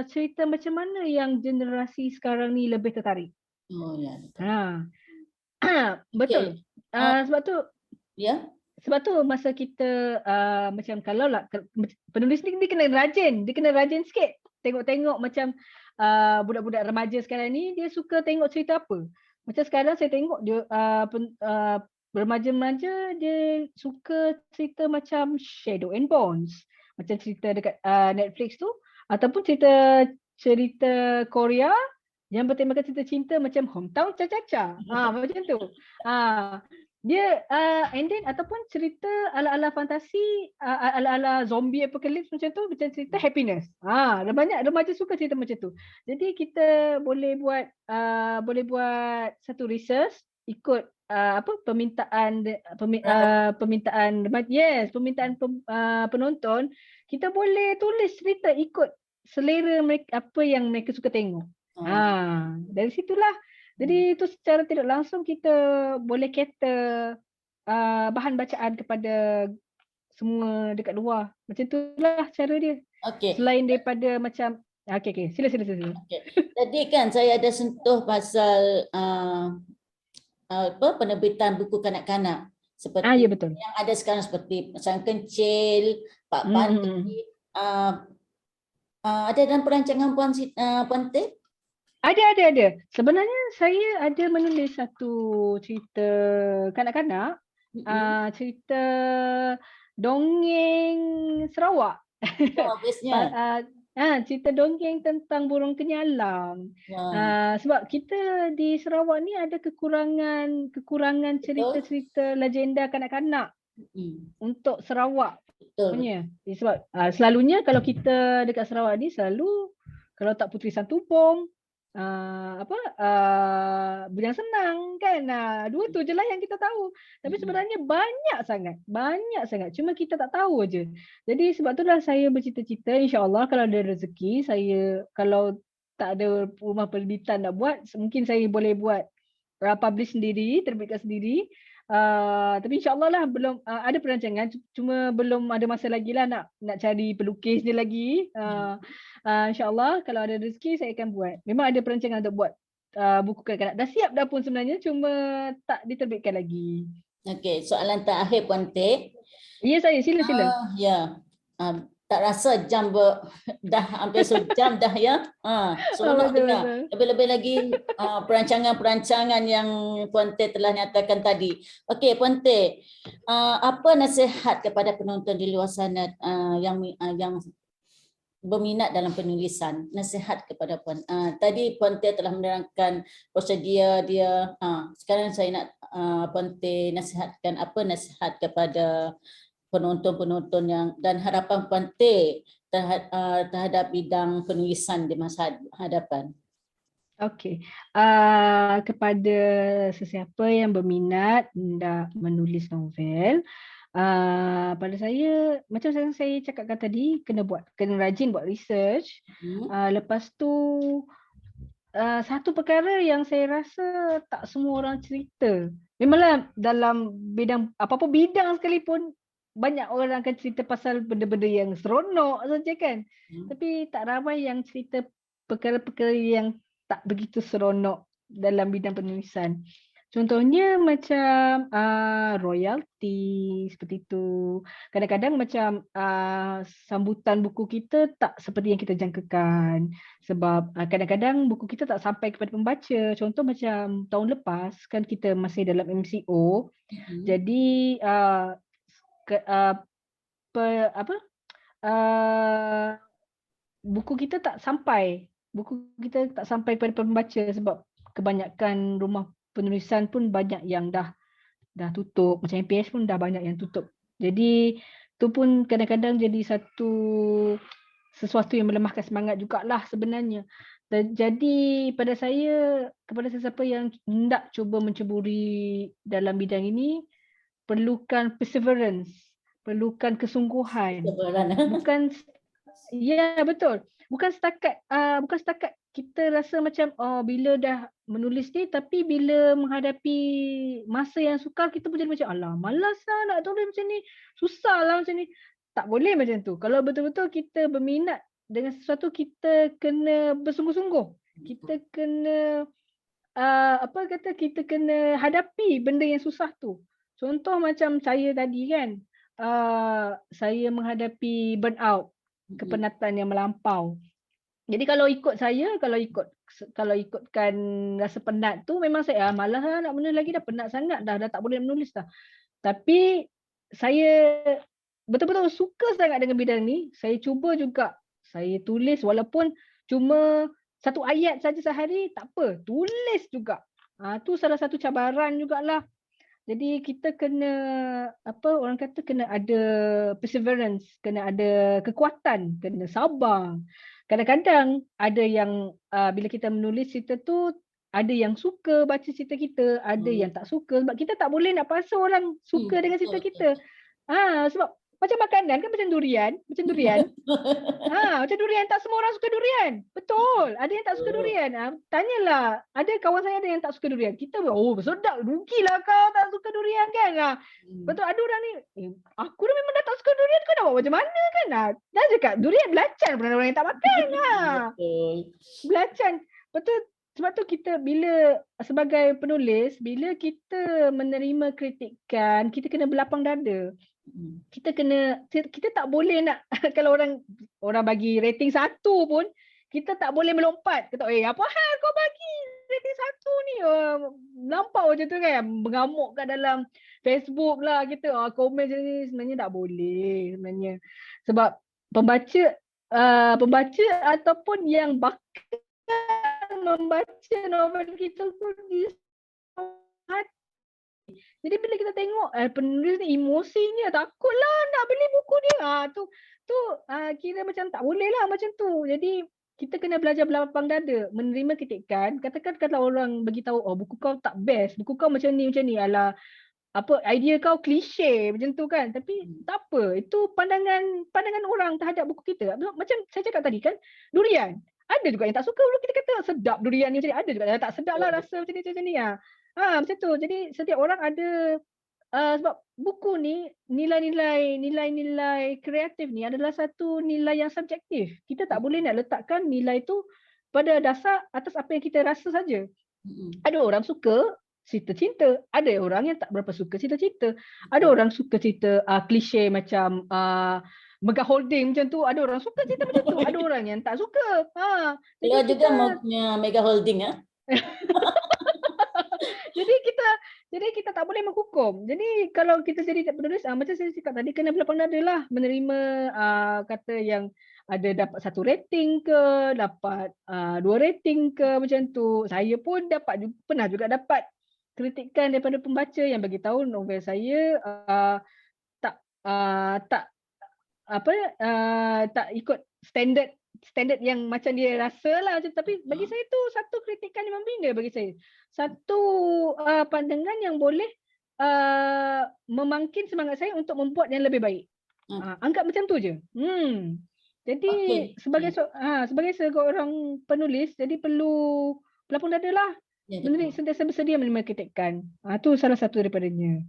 cerita macam mana yang generasi sekarang ni lebih tertarik. Oh ya. Betul. Okay. Sebab tu Ya. Sebab tu masa kita macam kalau lah penulis ni dia kena rajin sikit. Tengok-tengok macam budak-budak remaja sekarang ni dia suka tengok cerita apa. Macam sekarang saya tengok dia remaja-remaja dia suka cerita macam Shadow and Bones. Macam cerita dekat Netflix tu, ataupun cerita Korea yang bertemakan cerita cinta macam Hometown Cha-Cha-Cha. Macam tu. Dia and then ataupun cerita ala-ala fantasi, ala-ala zombie apocalypse macam tu, macam cerita happiness. Banyak remaja suka cerita macam tu. Jadi kita boleh buat satu research ikut permintaan penonton. Kita boleh tulis cerita ikut selera mereka, apa yang mereka suka tengok. Dari situlah. Jadi itu secara tidak langsung kita boleh cater bahan bacaan kepada semua dekat luar. Macam itulah cara dia. Okey. Selain daripada macam okey. Sila. Okay. Tadi kan saya ada sentuh pasal penerbitan buku kanak-kanak seperti ya betul. yang ada sekarang seperti Sang Kencil, Pak Pandi. Ada dalam perancangan Puante? Ada. Sebenarnya saya ada menulis satu cerita kanak-kanak, cerita dongeng Sarawak. Obviously. Cerita dongeng tentang burung kenyalang. Sebab kita di Sarawak ni ada kekurangan cerita-cerita legenda kanak-kanak untuk Sarawak. Betul. Sebab selalunya kalau kita dekat Sarawak ni selalu kalau tak Puteri Santubong, Bujang Senang kan. Dua tu je lah yang kita tahu. Tapi sebenarnya banyak sangat. Cuma kita tak tahu aje. Jadi sebab itulah saya bercita-cita, insya-Allah kalau ada rezeki, saya kalau tak ada rumah penerbitan nak buat, mungkin saya boleh buat publish sendiri, terbitkan sendiri. Tapi insya-Allah lah belum ada perancangan, cuma belum ada masa lagi lah nak cari pelukis dia lagi. InsyaAllah kalau ada rezeki saya akan buat. Memang ada perancangan untuk buat buku kanak-kanak. Dah siap dah pun sebenarnya, cuma tak diterbitkan lagi. Okey, soalan terakhir Puante. Ya saya, sila. Tak rasa jam dah hampir sejam dah ya. Seronok dengar. Lebih-lebih lagi perancangan-perancangan yang Puante telah nyatakan tadi. Okey Puante, apa nasihat kepada penonton di luar sana yang berminat dalam penulisan, nasihat kepada Puan. Tadi Puan Teh telah menerangkan prosedur dia. Sekarang saya nak Puan Teh nasihatkan apa nasihat kepada penonton-penonton yang dan harapan Puan Teh terhadap bidang penulisan di masa hadapan. Okey. Kepada sesiapa yang berminat hendak menulis novel, pada saya macam saya cakapkan tadi, kena rajin buat research. Lepas tu satu perkara yang saya rasa tak semua orang cerita. Memanglah dalam bidang apa-apa bidang sekalipun banyak orang akan cerita pasal benda-benda yang seronok saja kan. Tapi tak ramai yang cerita perkara-perkara yang tak begitu seronok dalam bidang penulisan. Contohnya macam royalty seperti itu. Kadang-kadang macam sambutan buku kita tak seperti yang kita jangkakan. Sebab kadang-kadang buku kita tak sampai kepada pembaca. Contoh macam tahun lepas kan kita masih dalam MCO. Jadi buku kita tak sampai. Buku kita tak sampai kepada pembaca sebab kebanyakan rumah penulisan pun banyak yang dah tutup. Macam MPH pun dah banyak yang tutup. Jadi tu pun kadang-kadang jadi sesuatu yang melemahkan semangat jugalah sebenarnya. Jadi pada saya, kepada sesiapa yang hendak cuba menceburi dalam bidang ini, perlukan perseverance, perlukan kesungguhan. Bukan, ya betul. Bukan setakat kita rasa macam bila dah menulis ni, tapi bila menghadapi masa yang sukar kita pun jadi macam alah malas lah nak tulis macam ni, susah lah macam ni. Tak boleh macam tu. Kalau betul-betul kita berminat dengan sesuatu, kita kena bersungguh-sungguh. Kita kena kita kena hadapi benda yang susah tu. Contoh macam saya tadi kan, saya menghadapi burnout, kepenatan yang melampau. Jadi kalau ikut saya, kalau ikutkan rasa penat tu, memang saya malas lah nak menulis lagi, dah penat sangat dah tak boleh menulis dah. Tapi saya betul-betul suka sangat dengan bidang ni. Saya cuba juga, saya tulis walaupun cuma 1 ayat saja sehari, tak apa, tulis juga. Tu salah satu cabaran jugalah. Jadi kita kena orang kata kena ada perseverance, kena ada kekuatan, kena sabar. Kadang-kadang ada yang bila kita menulis cerita tu, ada yang suka baca cerita kita, ada yang tak suka, sebab kita tak boleh nak paksa orang suka dengan cerita kita. Sebab macam makanan kan, macam durian. Macam durian, tak semua orang suka durian. Betul. Ada yang tak suka durian. Tanyalah, ada kawan saya ada yang tak suka durian. Kita sedap, rugilah kau tak suka durian kan. Betul, ada orang ni, aku dah memang dah tak suka durian, kau nak buat macam mana kan. Dah cakap durian belacan pun ada orang yang tak makan. Belacan. Betul. Sebab tu kita bila sebagai penulis, bila kita menerima kritikan, kita kena berlapang dada. Kita tak boleh nak kalau orang bagi rating 1 pun, kita tak boleh melompat. Kita apa hal kau bagi rating 1 ni? Lampau je tu kan, mengamuk kat dalam Facebook lah kita. Komen macam ni sebenarnya tak boleh sebenarnya. Sebab pembaca ataupun yang bakal membaca novel kita pun dia hati. Jadi bila kita tengok penulis ni emosinya, takutlah nak beli buku dia. Kira macam tak boleh lah macam tu. Jadi kita kena belajar berlapang dada, menerima kritikan. Katakan kalau orang bagi tahu buku kau tak best, buku kau macam ni. Alah, idea kau klise macam tu kan. Tapi tak apa, itu pandangan orang terhadap buku kita. Macam saya cakap tadi kan, durian. Ada juga yang tak suka, kita kata sedap durian ni macam ni. Ada juga yang tak sedap lah rasa macam ni. Macam tu. Jadi setiap orang ada sebab buku ni nilai kreatif ni adalah satu nilai yang subjektif. Kita tak boleh nak letakkan nilai tu pada dasar atas apa yang kita rasa saja. Ada orang suka cerita cinta, ada orang yang tak berapa suka cerita cinta. Ada orang suka cerita klise macam Mega Holding macam tu, ada orang suka cerita macam tu, ada orang yang tak suka. Dia juga punya Mega Holding Jadi kita tak boleh menghukum. Jadi kalau kita jadi penulis, macam saya cakap tadi, kena berlapang dada lah, menerima kata yang ada dapat 1 rating ke, dapat 2 rating ke, macam tu. Saya pun pernah juga dapat kritikan daripada pembaca yang bagi tahu novel saya tak tak apa tak ikut standard yang macam dia rasa lah. Tapi bagi saya tu satu kritikan yang membina bagi saya. Satu pandangan yang boleh memangkin semangat saya untuk membuat yang lebih baik. Anggap macam tu je. Jadi sebagai seorang penulis, jadi perlu pelapun dada lah. Menulis sentiasa bersedia menerima kritikan. Tu salah satu daripadanya.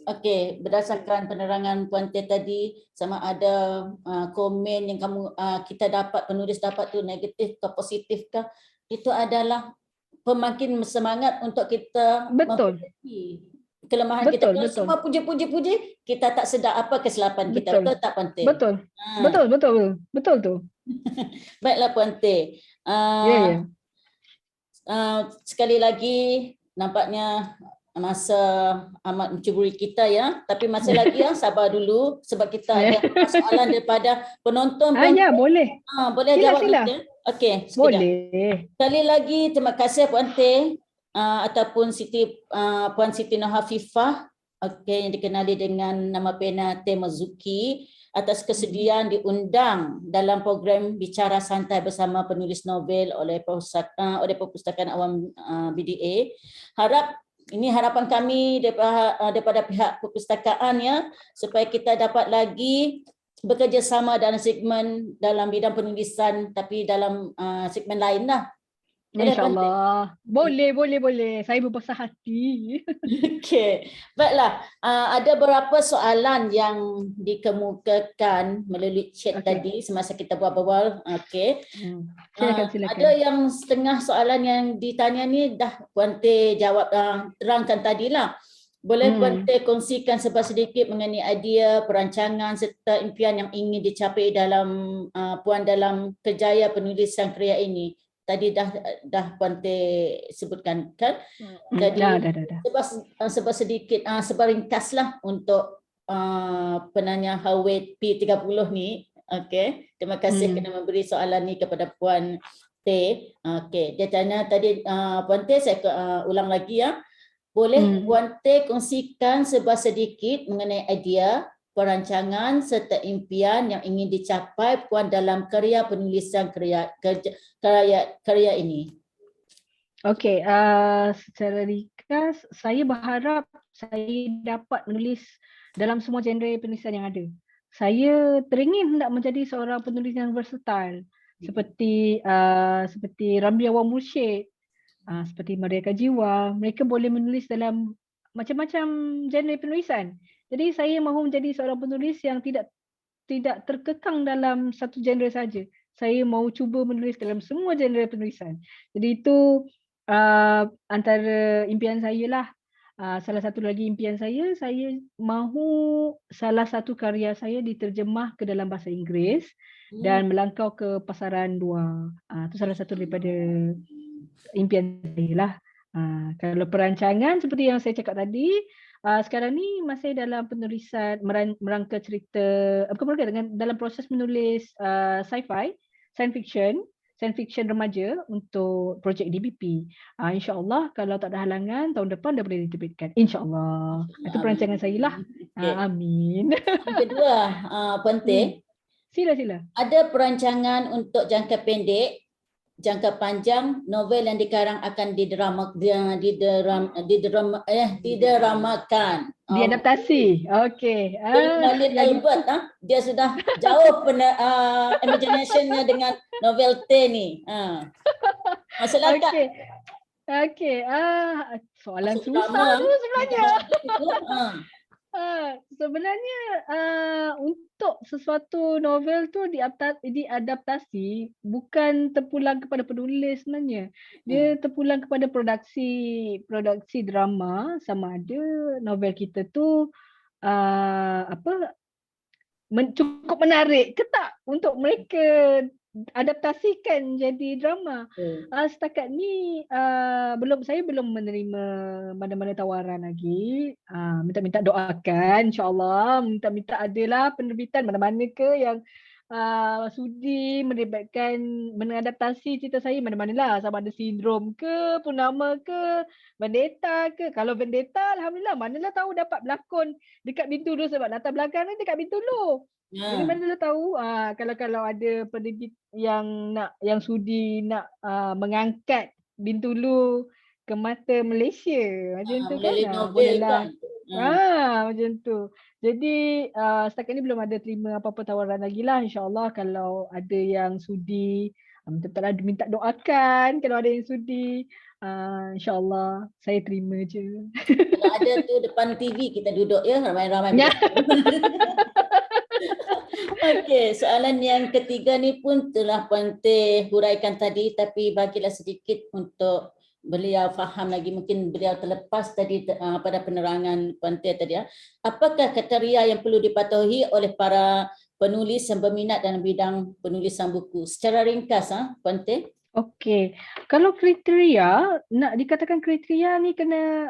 Okey, berdasarkan penerangan Puan Teh tadi, sama ada komen yang kita dapat, penulis dapat tu negatif ke positif ke, itu adalah pemakin semangat untuk kita memperbaiki kelemahan kita. Kalau semua puji-puji, kita tak sedar apa kesilapan kita. Betul tak Puan Teh? Betul tu. Baiklah Puan Teh. Sekali lagi nampaknya masa amat mencuburi kita ya, tapi masih lagi ya, sabar dulu sebab kita ada soalan daripada penonton. Ya, boleh. Boleh jawab kita. Okey, boleh. Sekali lagi terima kasih Puan Teh ataupun Puan Siti Nur Hafifah, yang dikenali dengan nama pena Teh Mazuki, atas kesediaan diundang dalam program Bicara Santai bersama penulis novel oleh Perpustakaan Awam BDA. Ini harapan kami daripada pihak perpustakaan ya, supaya kita dapat lagi bekerjasama dalam bidang penulisan, tapi dalam segmen lain lah. InsyaAllah. Boleh. Saya berbesar hati. Okey. Baiklah, ada beberapa soalan yang dikemukakan melalui chat tadi semasa kita berbual. Okey. Silakan. Ada yang setengah soalan yang ditanya ni dah Puan Teh jawab, terangkan tadilah. Boleh Puan Teh kongsikan sedikit mengenai idea, perancangan serta impian yang ingin dicapai Puan dalam kerjaya penulisan karya ini? Tadi dah Puan Teh sebutkan kan? Jadi sebab sedikit sebaringkaslah untuk penanya Hawit P30 ni. Okey, terima kasih kerana memberi soalan ni kepada Puan Teh. Okey, dia tanya tadi Puan Teh, saya ulang lagi ya. Boleh Puan Teh kongsikan sedikit mengenai idea, perancangan serta impian yang ingin dicapai Puan dalam karya penulisan karya ini? Okey, secara ringkas, saya berharap saya dapat menulis dalam semua genre penulisan yang ada. Saya teringin hendak menjadi seorang penulis yang versatile, seperti Ramli Awam Mursyid, seperti Merdeka Jiwa. Mereka boleh menulis dalam macam-macam genre penulisan. Jadi saya mahu menjadi seorang penulis yang tidak terkekang dalam satu genre saja. Saya mahu cuba menulis dalam semua genre penulisan. Jadi itu antara impian saya lah. Salah satu lagi impian saya mahu salah satu karya saya diterjemah ke dalam bahasa Inggeris dan melangkau ke pasaran luar. Itu salah satu daripada impian saya lah. Kalau perancangan seperti yang saya cakap tadi, sekarang ni masih dalam penulisan merangka cerita, dalam proses menulis sci-fi, science fiction remaja untuk projek DBP. InsyaAllah kalau tak ada halangan, tahun depan dah boleh diterbitkan. InsyaAllah. Itu perancangan saya lah. Amin. Yang kedua, Puan Teh, sila. ada perancangan untuk jangka pendek, jangka panjang, novel yang dikarang akan didramakan. Diadaptasi. Okey. Khalid Albert, dia sudah jauh imagination-nya dengan novel T ni. Masyarakat. Okey. Soalan susah tu sebenarnya. Sebenarnya untuk sesuatu novel tu diadaptasi bukan terpulang kepada penulis sebenarnya. Dia terpulang kepada produksi drama, sama ada novel kita tu cukup menarik ke tak untuk mereka adaptasikan jadi drama. Setakat ni saya belum menerima mana-mana tawaran lagi. Minta doakan insya-Allah, minta adalah penerbitan mana-mana ke yang sudi, melibatkan mengadaptasi cerita saya mana-manalah, sama ada sindrom ke, purnama ke, vendetta ke. Kalau vendetta alhamdulillah manalah tahu dapat berlakon dekat Bintulu sebab latar belakang ni dekat Bintulu. Jadi Ya. manalah tahu kalau ada penerbit yang sudi nak mengangkat Bintulu ke mata Malaysia macam tu kan. Melalui novel Bolehlah. kan. Ha. Macam tu. Jadi setakat ni belum ada terima apa-apa tawaran lagi lah. InsyaAllah kalau ada yang sudi, minta minta doakan kalau ada yang sudi. InsyaAllah saya terima je. Kalau ada tu depan TV kita duduk ya, ramai-ramai. Ya. Okey, soalan yang ketiga ni pun telah Puan Teh huraikan tadi, tapi bagilah sedikit untuk beliau faham lagi. Mungkin beliau terlepas tadi pada penerangan Puan Teh tadi. Apakah kriteria yang perlu dipatuhi oleh para penulis yang berminat dalam bidang penulisan buku? Secara ringkas, Puan Teh. Okey, kalau kriteria, nak dikatakan kriteria ni kena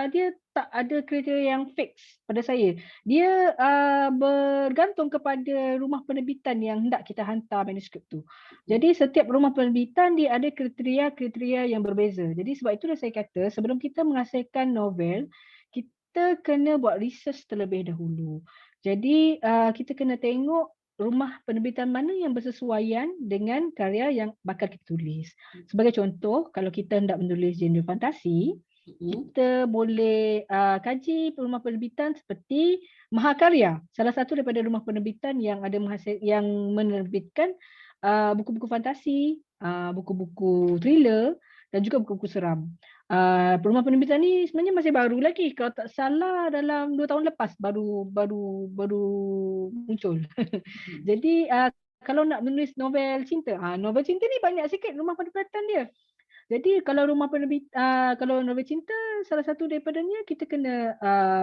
dia tak ada kriteria yang fix pada saya. Dia bergantung kepada rumah penerbitan yang hendak kita hantar manuskrip tu. Jadi setiap rumah penerbitan dia ada kriteria-kriteria yang berbeza. Jadi sebab itulah saya kata sebelum kita menghasilkan novel, kita kena buat research terlebih dahulu. Jadi kita kena tengok rumah penerbitan mana yang bersesuaian dengan karya yang bakal kita tulis. Sebagai contoh, kalau kita hendak menulis genre fantasi, kita boleh kaji rumah penerbitan seperti Mahakarya, salah satu daripada rumah penerbitan yang ada yang menerbitkan buku-buku fantasi, buku-buku thriller dan juga buku-buku seram. Rumah penerbitan ni sebenarnya masih baru lagi, kalau tak salah dalam 2 tahun lepas baru muncul. Jadi kalau nak menulis novel cinta, novel cinta ni banyak sikit rumah penerbitan dia. Jadi kalau kalau novel cinta, salah satu daripadanya kita kena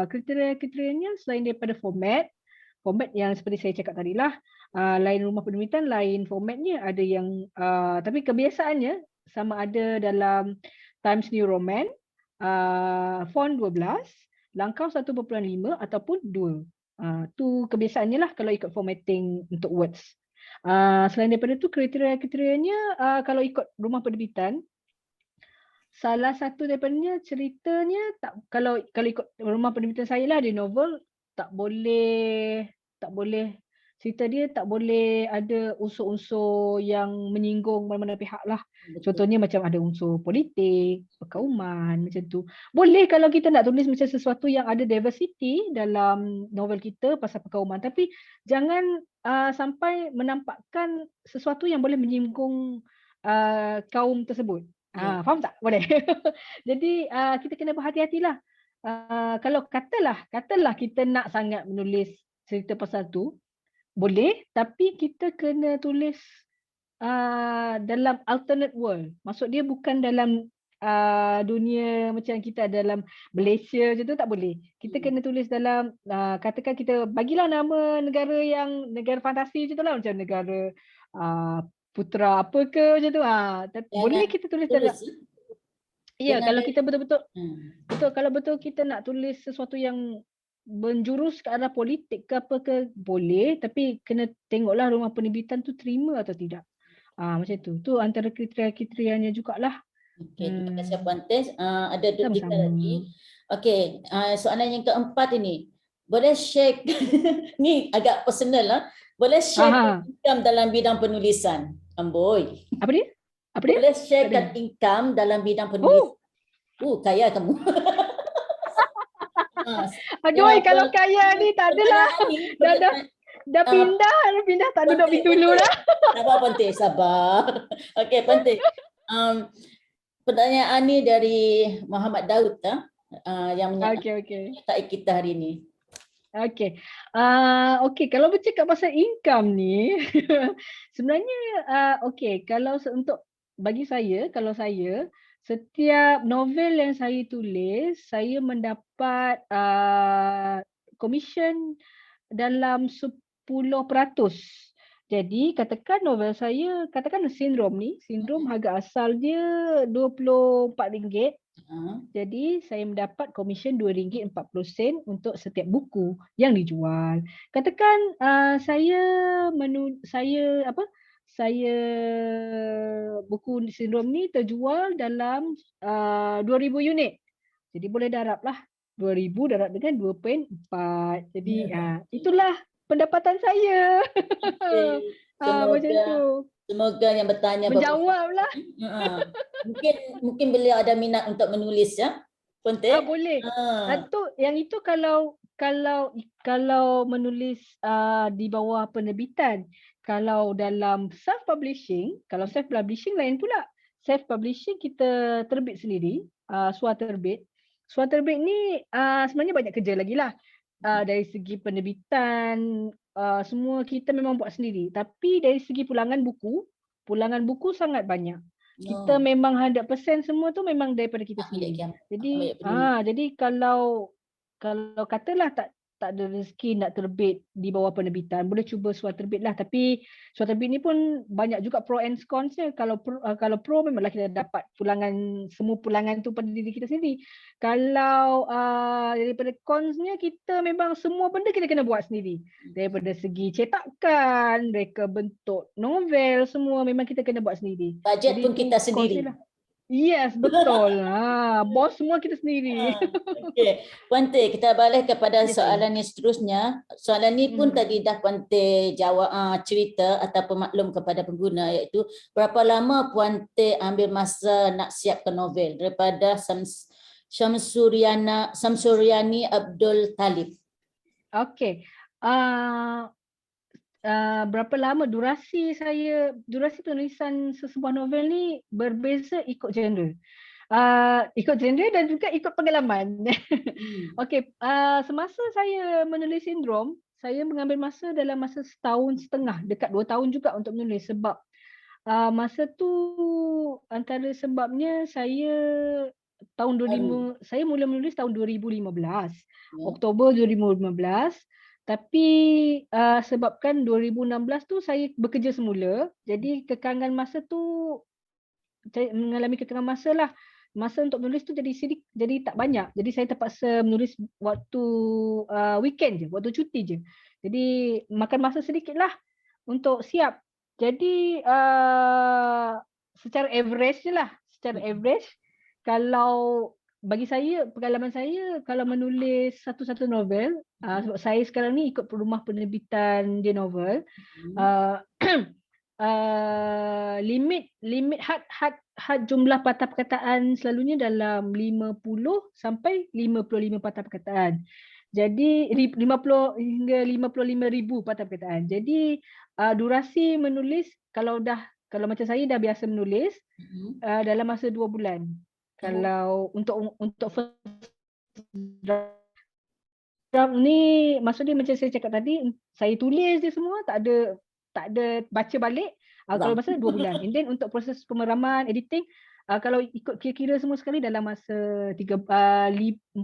kriteria-kriterianya selain daripada format yang seperti saya cakap tadi lah, lain rumah penerbitan, lain formatnya, ada yang tapi kebiasaannya sama ada dalam Times New Roman, font 12, langkau 1.5 ataupun 2. Tu kebiasaannya lah kalau ikut formatting untuk words. Selain daripada tu kriteria-kriterianya kalau ikut rumah penerbitan, salah satu daripadanya ceritanya kalau ikut rumah penerbitan saya lah, di novel tak boleh cerita dia tak boleh ada unsur-unsur yang menyinggung mana-mana pihak lah. Contohnya macam ada unsur politik, perkauman macam tu. Boleh kalau kita nak tulis macam sesuatu yang ada diversity dalam novel kita pasal perkauman, tapi jangan sampai menampakkan sesuatu yang boleh menyinggung kaum tersebut. Faham tak? Boleh. Jadi kita kena berhati-hatilah. Kalau katalah kita nak sangat menulis cerita pasal tu, boleh, tapi kita kena tulis dalam alternate world. Maksud dia bukan dalam dunia macam kita dalam Malaysia macam tu, tak boleh. Kita kena tulis dalam katakan kita bagilah nama negara fantasi macam tu lah, macam negara Putra apa ke macam tu. Boleh kita tulis dalam. Ya, kalau kita betul-betul kalau betul kita nak tulis sesuatu yang menjurus ke arah politik ke apa ke, boleh, tapi kena tengoklah rumah penerbitan tu terima atau tidak. Macam tu. Tu antara kriteria-kriterianya jugalah. Okey, terima kasih Puan Teh. Ada dua lagi. Okey, soalan yang keempat ini. Boleh share ni agak personal lah. Boleh share income dalam bidang penulisan? Amboi. Apa dia? Boleh sharekan income dalam bidang penulisan? Kaya kamu. Aduh, kalau kaya ni tak adalah. Dah pindah tak duduk Bintulu lah. Sabar Puan Teh, sabar. Okey Puan Teh. Pertanyaan ni dari Muhammad Daud yang menyertai kita hari ini. Okey. Okey, kalau bercakap pasal income ni sebenarnya kalau untuk bagi saya, kalau saya setiap novel yang saya tulis, saya mendapat komisen dalam 10% Jadi katakan novel saya, katakan Sindrom ni, Sindrom harga asal dia RM24. Jadi saya mendapat komisen RM2.40 untuk setiap buku yang dijual. Katakan saya buku Sindrom ni terjual dalam 2,000 unit. Jadi boleh darablah 2,000 darab dengan 2.4. Jadi itulah pendapatan saya. Macam Semoga tu. semoga yang bertanya Menjawablah. Mungkin beliau ada minat untuk menulis ya. Ponte? Boleh. Yang itu kalau menulis di bawah penerbitan. Kalau dalam self publishing lain pula. Self publishing kita terbit sendiri, suar terbit. Suar terbit ni sebenarnya banyak kerja lagi lah. Dari segi penerbitan, semua kita memang buat sendiri. Tapi dari segi pulangan buku sangat banyak. Kita memang 100% semua tu memang daripada kita sendiri. Jadi kalau katalah tak ada rezeki nak terbit di bawah penerbitan, boleh cuba suar terbit lah. Tapi suar terbit ni pun banyak juga pro and cons-nya. Kalau pro memanglah kita dapat semua pulangan tu pada diri kita sendiri. Kalau daripada cons-nya, kita memang semua benda kita kena buat sendiri. Daripada segi cetakan, reka bentuk novel, semua memang kita kena buat sendiri. Bajet pun kita sendiri. Yes, betul. Bos semua kita sendiri. Okey, Puante, kita balik kepada soalan yang seterusnya. Soalan ni pun tadi dah Puante jawab cerita ataupun maklum kepada pengguna, iaitu berapa lama Puante ambil masa nak siapkan novel daripada Syamsuriani Abdul Talib. Okey. Berapa lama durasi penulisan sesebuah novel ni berbeza ikut genre. Ikut genre dan juga ikut pengalaman. Okey, semasa saya menulis Sindrom, saya mengambil masa dalam masa 1.5 tahun, dekat 2 tahun juga untuk menulis, sebab masa tu antara sebabnya saya mula menulis tahun 2015. Oktober 2015. Tapi sebabkan 2016 tu saya bekerja semula, jadi kekangan masa tu, saya mengalami kekangan masa lah. Masa untuk menulis tu jadi tak banyak. Jadi saya terpaksa menulis waktu weekend je, waktu cuti je. Jadi makan masa sedikit lah untuk siap. Jadi secara average je lah. Secara average, kalau bagi saya, pengalaman saya, kalau menulis satu-satu novel, sebab saya sekarang ni ikut rumah penerbitan dia novel, limit had jumlah patah perkataan selalunya dalam 50 sampai 55 patah perkataan. Jadi 50 hingga 55,000 patah perkataan. Jadi durasi menulis, kalau macam saya dah biasa menulis dalam masa 2 bulan. Kalau untuk first draft ni, maksudnya macam saya cakap tadi, saya tulis je semua, tak ada baca balik. Kalau masa 2 bulan. And then untuk proses pemeraman, editing, kalau ikut kira-kira semua sekali dalam masa 4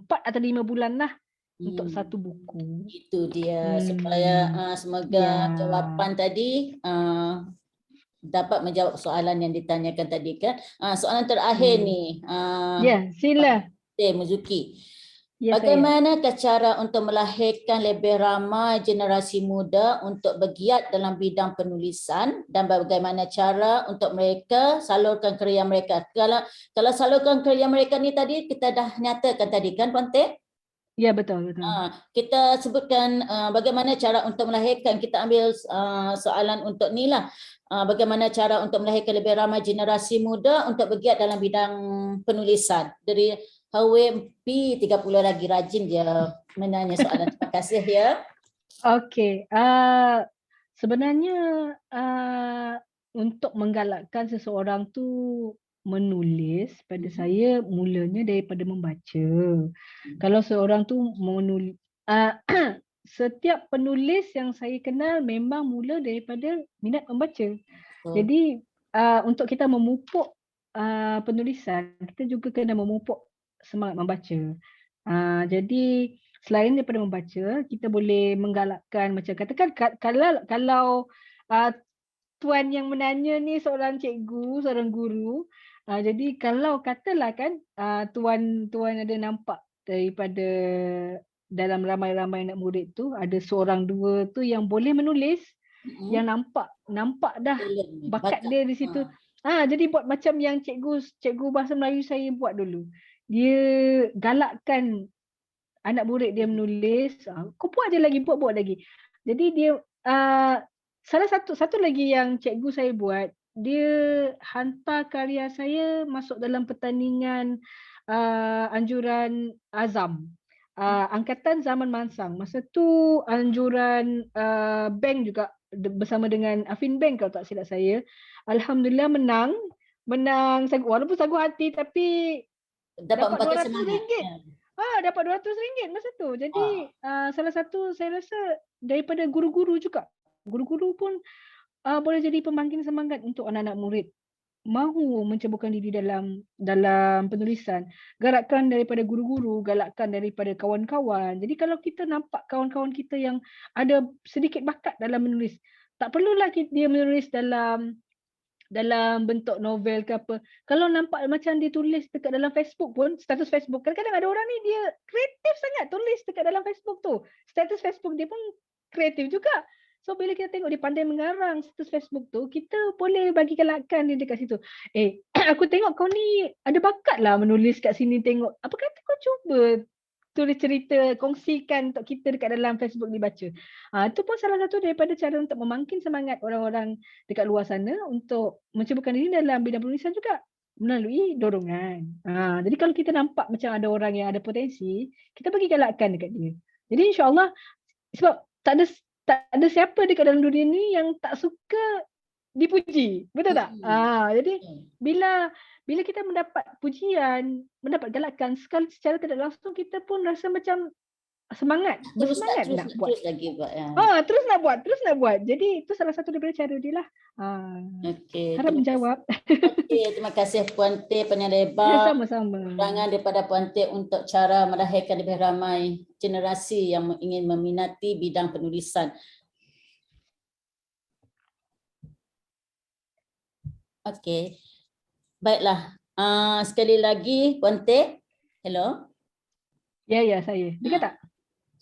atau 5 bulan lah untuk satu buku. Itu dia. Supaya semoga jawapan tadi dapat menjawab soalan yang ditanyakan tadi kan. Soalan terakhir ni. Sila. Muzuki. Bagaimanakah cara untuk melahirkan lebih ramai generasi muda untuk bergiat dalam bidang penulisan, dan bagaimana cara untuk mereka salurkan karya mereka? Kalau salurkan karya mereka ni tadi kita dah nyatakan tadi kan, Puante? Ya, betul. Kita sebutkan bagaimana cara untuk melahirkan, kita ambil soalan untuk ni lah. Bagaimana cara untuk melahirkan lebih ramai generasi muda untuk bergiat dalam bidang penulisan. Dari HWP 30 lagi rajin dia menanya soalan. Terima kasih ya. Okey. Sebenarnya untuk menggalakkan seseorang tu menulis, pada saya mulanya daripada membaca. Kalau seorang tu menulis, setiap penulis yang saya kenal memang mula daripada minat membaca. Jadi untuk kita memupuk penulisan, kita juga kena memupuk semangat membaca. Jadi selain daripada membaca, kita boleh menggalakkan, macam katakan kalau tuan yang menanya ni seorang cikgu, seorang guru. Jadi kalau katalah kan tuan ada nampak daripada dalam ramai-ramai anak murid tu ada seorang dua tu yang boleh menulis, yang nampak dah bakat dia di situ. Jadi buat macam yang cikgu bahasa Melayu saya buat dulu. Dia galakkan anak murid dia menulis. Kau buat je lagi, buat lagi. Jadi dia salah satu lagi yang cikgu saya buat, dia hantar karya saya masuk dalam pertandingan anjuran Azam. Angkatan Zaman Mansang. Masa tu anjuran bank juga bersama dengan Afin Bank kalau tak silap saya. Alhamdulillah menang walaupun sagu hati tapi Dapat membakar RM200. semangat. Dapat RM200 masa tu. Jadi salah satu saya rasa daripada guru-guru juga. Guru-guru pun boleh jadi pembangkit semangat untuk anak-anak murid mahu menceburkan diri dalam penulisan. Galakkan daripada guru-guru, galakkan daripada kawan-kawan. Jadi kalau kita nampak kawan-kawan kita yang ada sedikit bakat dalam menulis, tak perlulah dia menulis dalam bentuk novel ke apa. Kalau nampak macam dia tulis dekat dalam Facebook pun, status Facebook, kadang-kadang ada orang ni dia kreatif sangat tulis dekat dalam Facebook tu. Status Facebook dia pun kreatif juga. So bila kita tengok dia pandai mengarang status Facebook tu, kita boleh bagi galakkan dia dekat situ. Aku tengok kau ni ada bakat lah menulis kat sini, tengok. Apa kata kau cuba tulis cerita, kongsikan untuk kita dekat dalam Facebook dibaca. Itu pun salah satu daripada cara untuk memangkin semangat orang-orang dekat luar sana untuk menceburkan diri dalam bidang penulisan juga melalui dorongan. Jadi kalau kita nampak macam ada orang yang ada potensi, kita bagi galakkan dekat dia. Jadi insya-Allah, sebab tak ada siapa dekat dalam dunia ni yang tak suka dipuji. Betul tak? Jadi bila kita mendapat pujian, mendapat galakan, secara tidak langsung kita pun rasa macam bersemangat nak buat. Terus lagi buat. Terus nak buat. Jadi itu salah satu daripada cara dia lah. Okey. Harap menjawab. Okey, terima kasih Puan Teh panjang lebar. Sama-sama. Perangan daripada Puan Teh untuk cara melahirkan lebih ramai generasi yang ingin meminati bidang penulisan. Okey. Baiklah. Sekali lagi Puan Teh. Hello. Ya, saya. Dengar tak?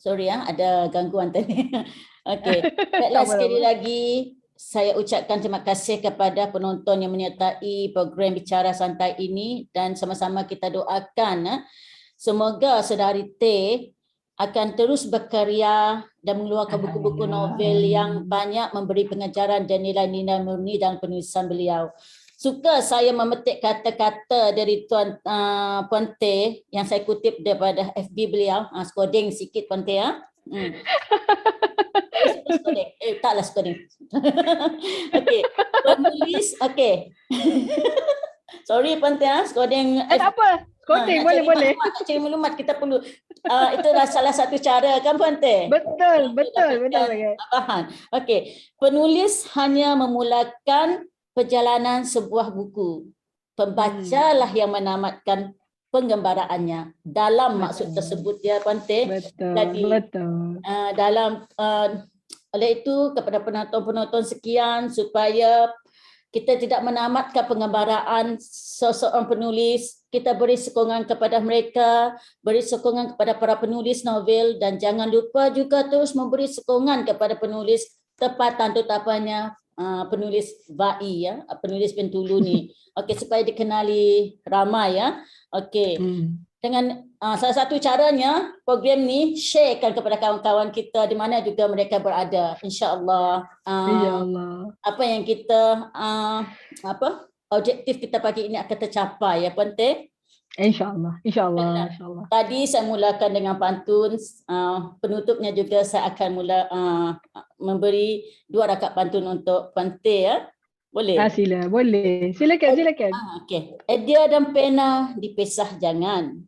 Sorry ada gangguan tadi. Okey. Baiklah, sekali lagi saya ucapkan terima kasih kepada penonton yang menyertai program Bicara Santai ini dan sama-sama kita doakan semoga saudari Teh akan terus berkarya dan mengeluarkan buku-buku novel yang banyak memberi pengajaran dan nilai-nilai murni dalam penulisan beliau. Suka saya memetik kata-kata dari Puan Teh yang saya kutip daripada FB beliau. Skoding sikit Puan Teh. Skoding. Taklah skoding. Okey. Penulis, okey. Sorry Puan Teh, skoding. Tak apa. Skoding boleh. Nak cari maklumat kita perlu. Itulah salah satu cara kan Puan Teh? Betul. Okey. Penulis hanya memulakan perjalanan sebuah buku. Pembacalah yang menamatkan penggembaraannya. Dalam maksud tersebut ya Puan Teh. Betul. Dalam oleh itu kepada penonton-penonton sekian supaya kita tidak menamatkan pengembaraan seseorang penulis, kita beri sokongan kepada mereka, beri sokongan kepada para penulis novel dan jangan lupa juga terus memberi sokongan kepada penulis tempatan terutamanya penulis VAI ya, penulis Bintulu ni. Okey, supaya dikenali ramai ya. Okey. Dengan salah satu caranya program ni sharekan kepada kawan-kawan kita di mana juga mereka berada. Insya-Allah. Insya-Allah. Apa yang kita objektif kita pagi ini akan tercapai ya Puan Teh. InsyaAllah. Tadi saya mulakan dengan pantun, penutupnya juga saya akan memberi 2 rakaat pantun untuk Puan Teh ya. Boleh? Boleh. Silakan. Okey. Idea dan pena dipisah jangan.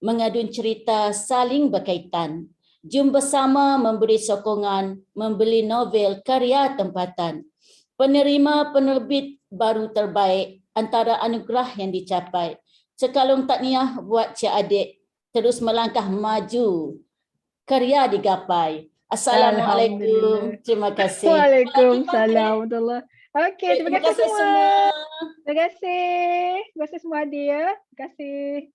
Mengadun cerita saling berkaitan. Jom bersama memberi sokongan, membeli novel karya tempatan. Penerima penerbit baru terbaik antara anugerah yang dicapai. Sekalung takniah buat cik adik, terus melangkah maju, karya digapai. Assalamualaikum. Terima kasih. Waalaikumsalam warahmatullahi. Okey, terima kasih semua. semua. Terima kasih. Terima kasih semua dia. Terima kasih.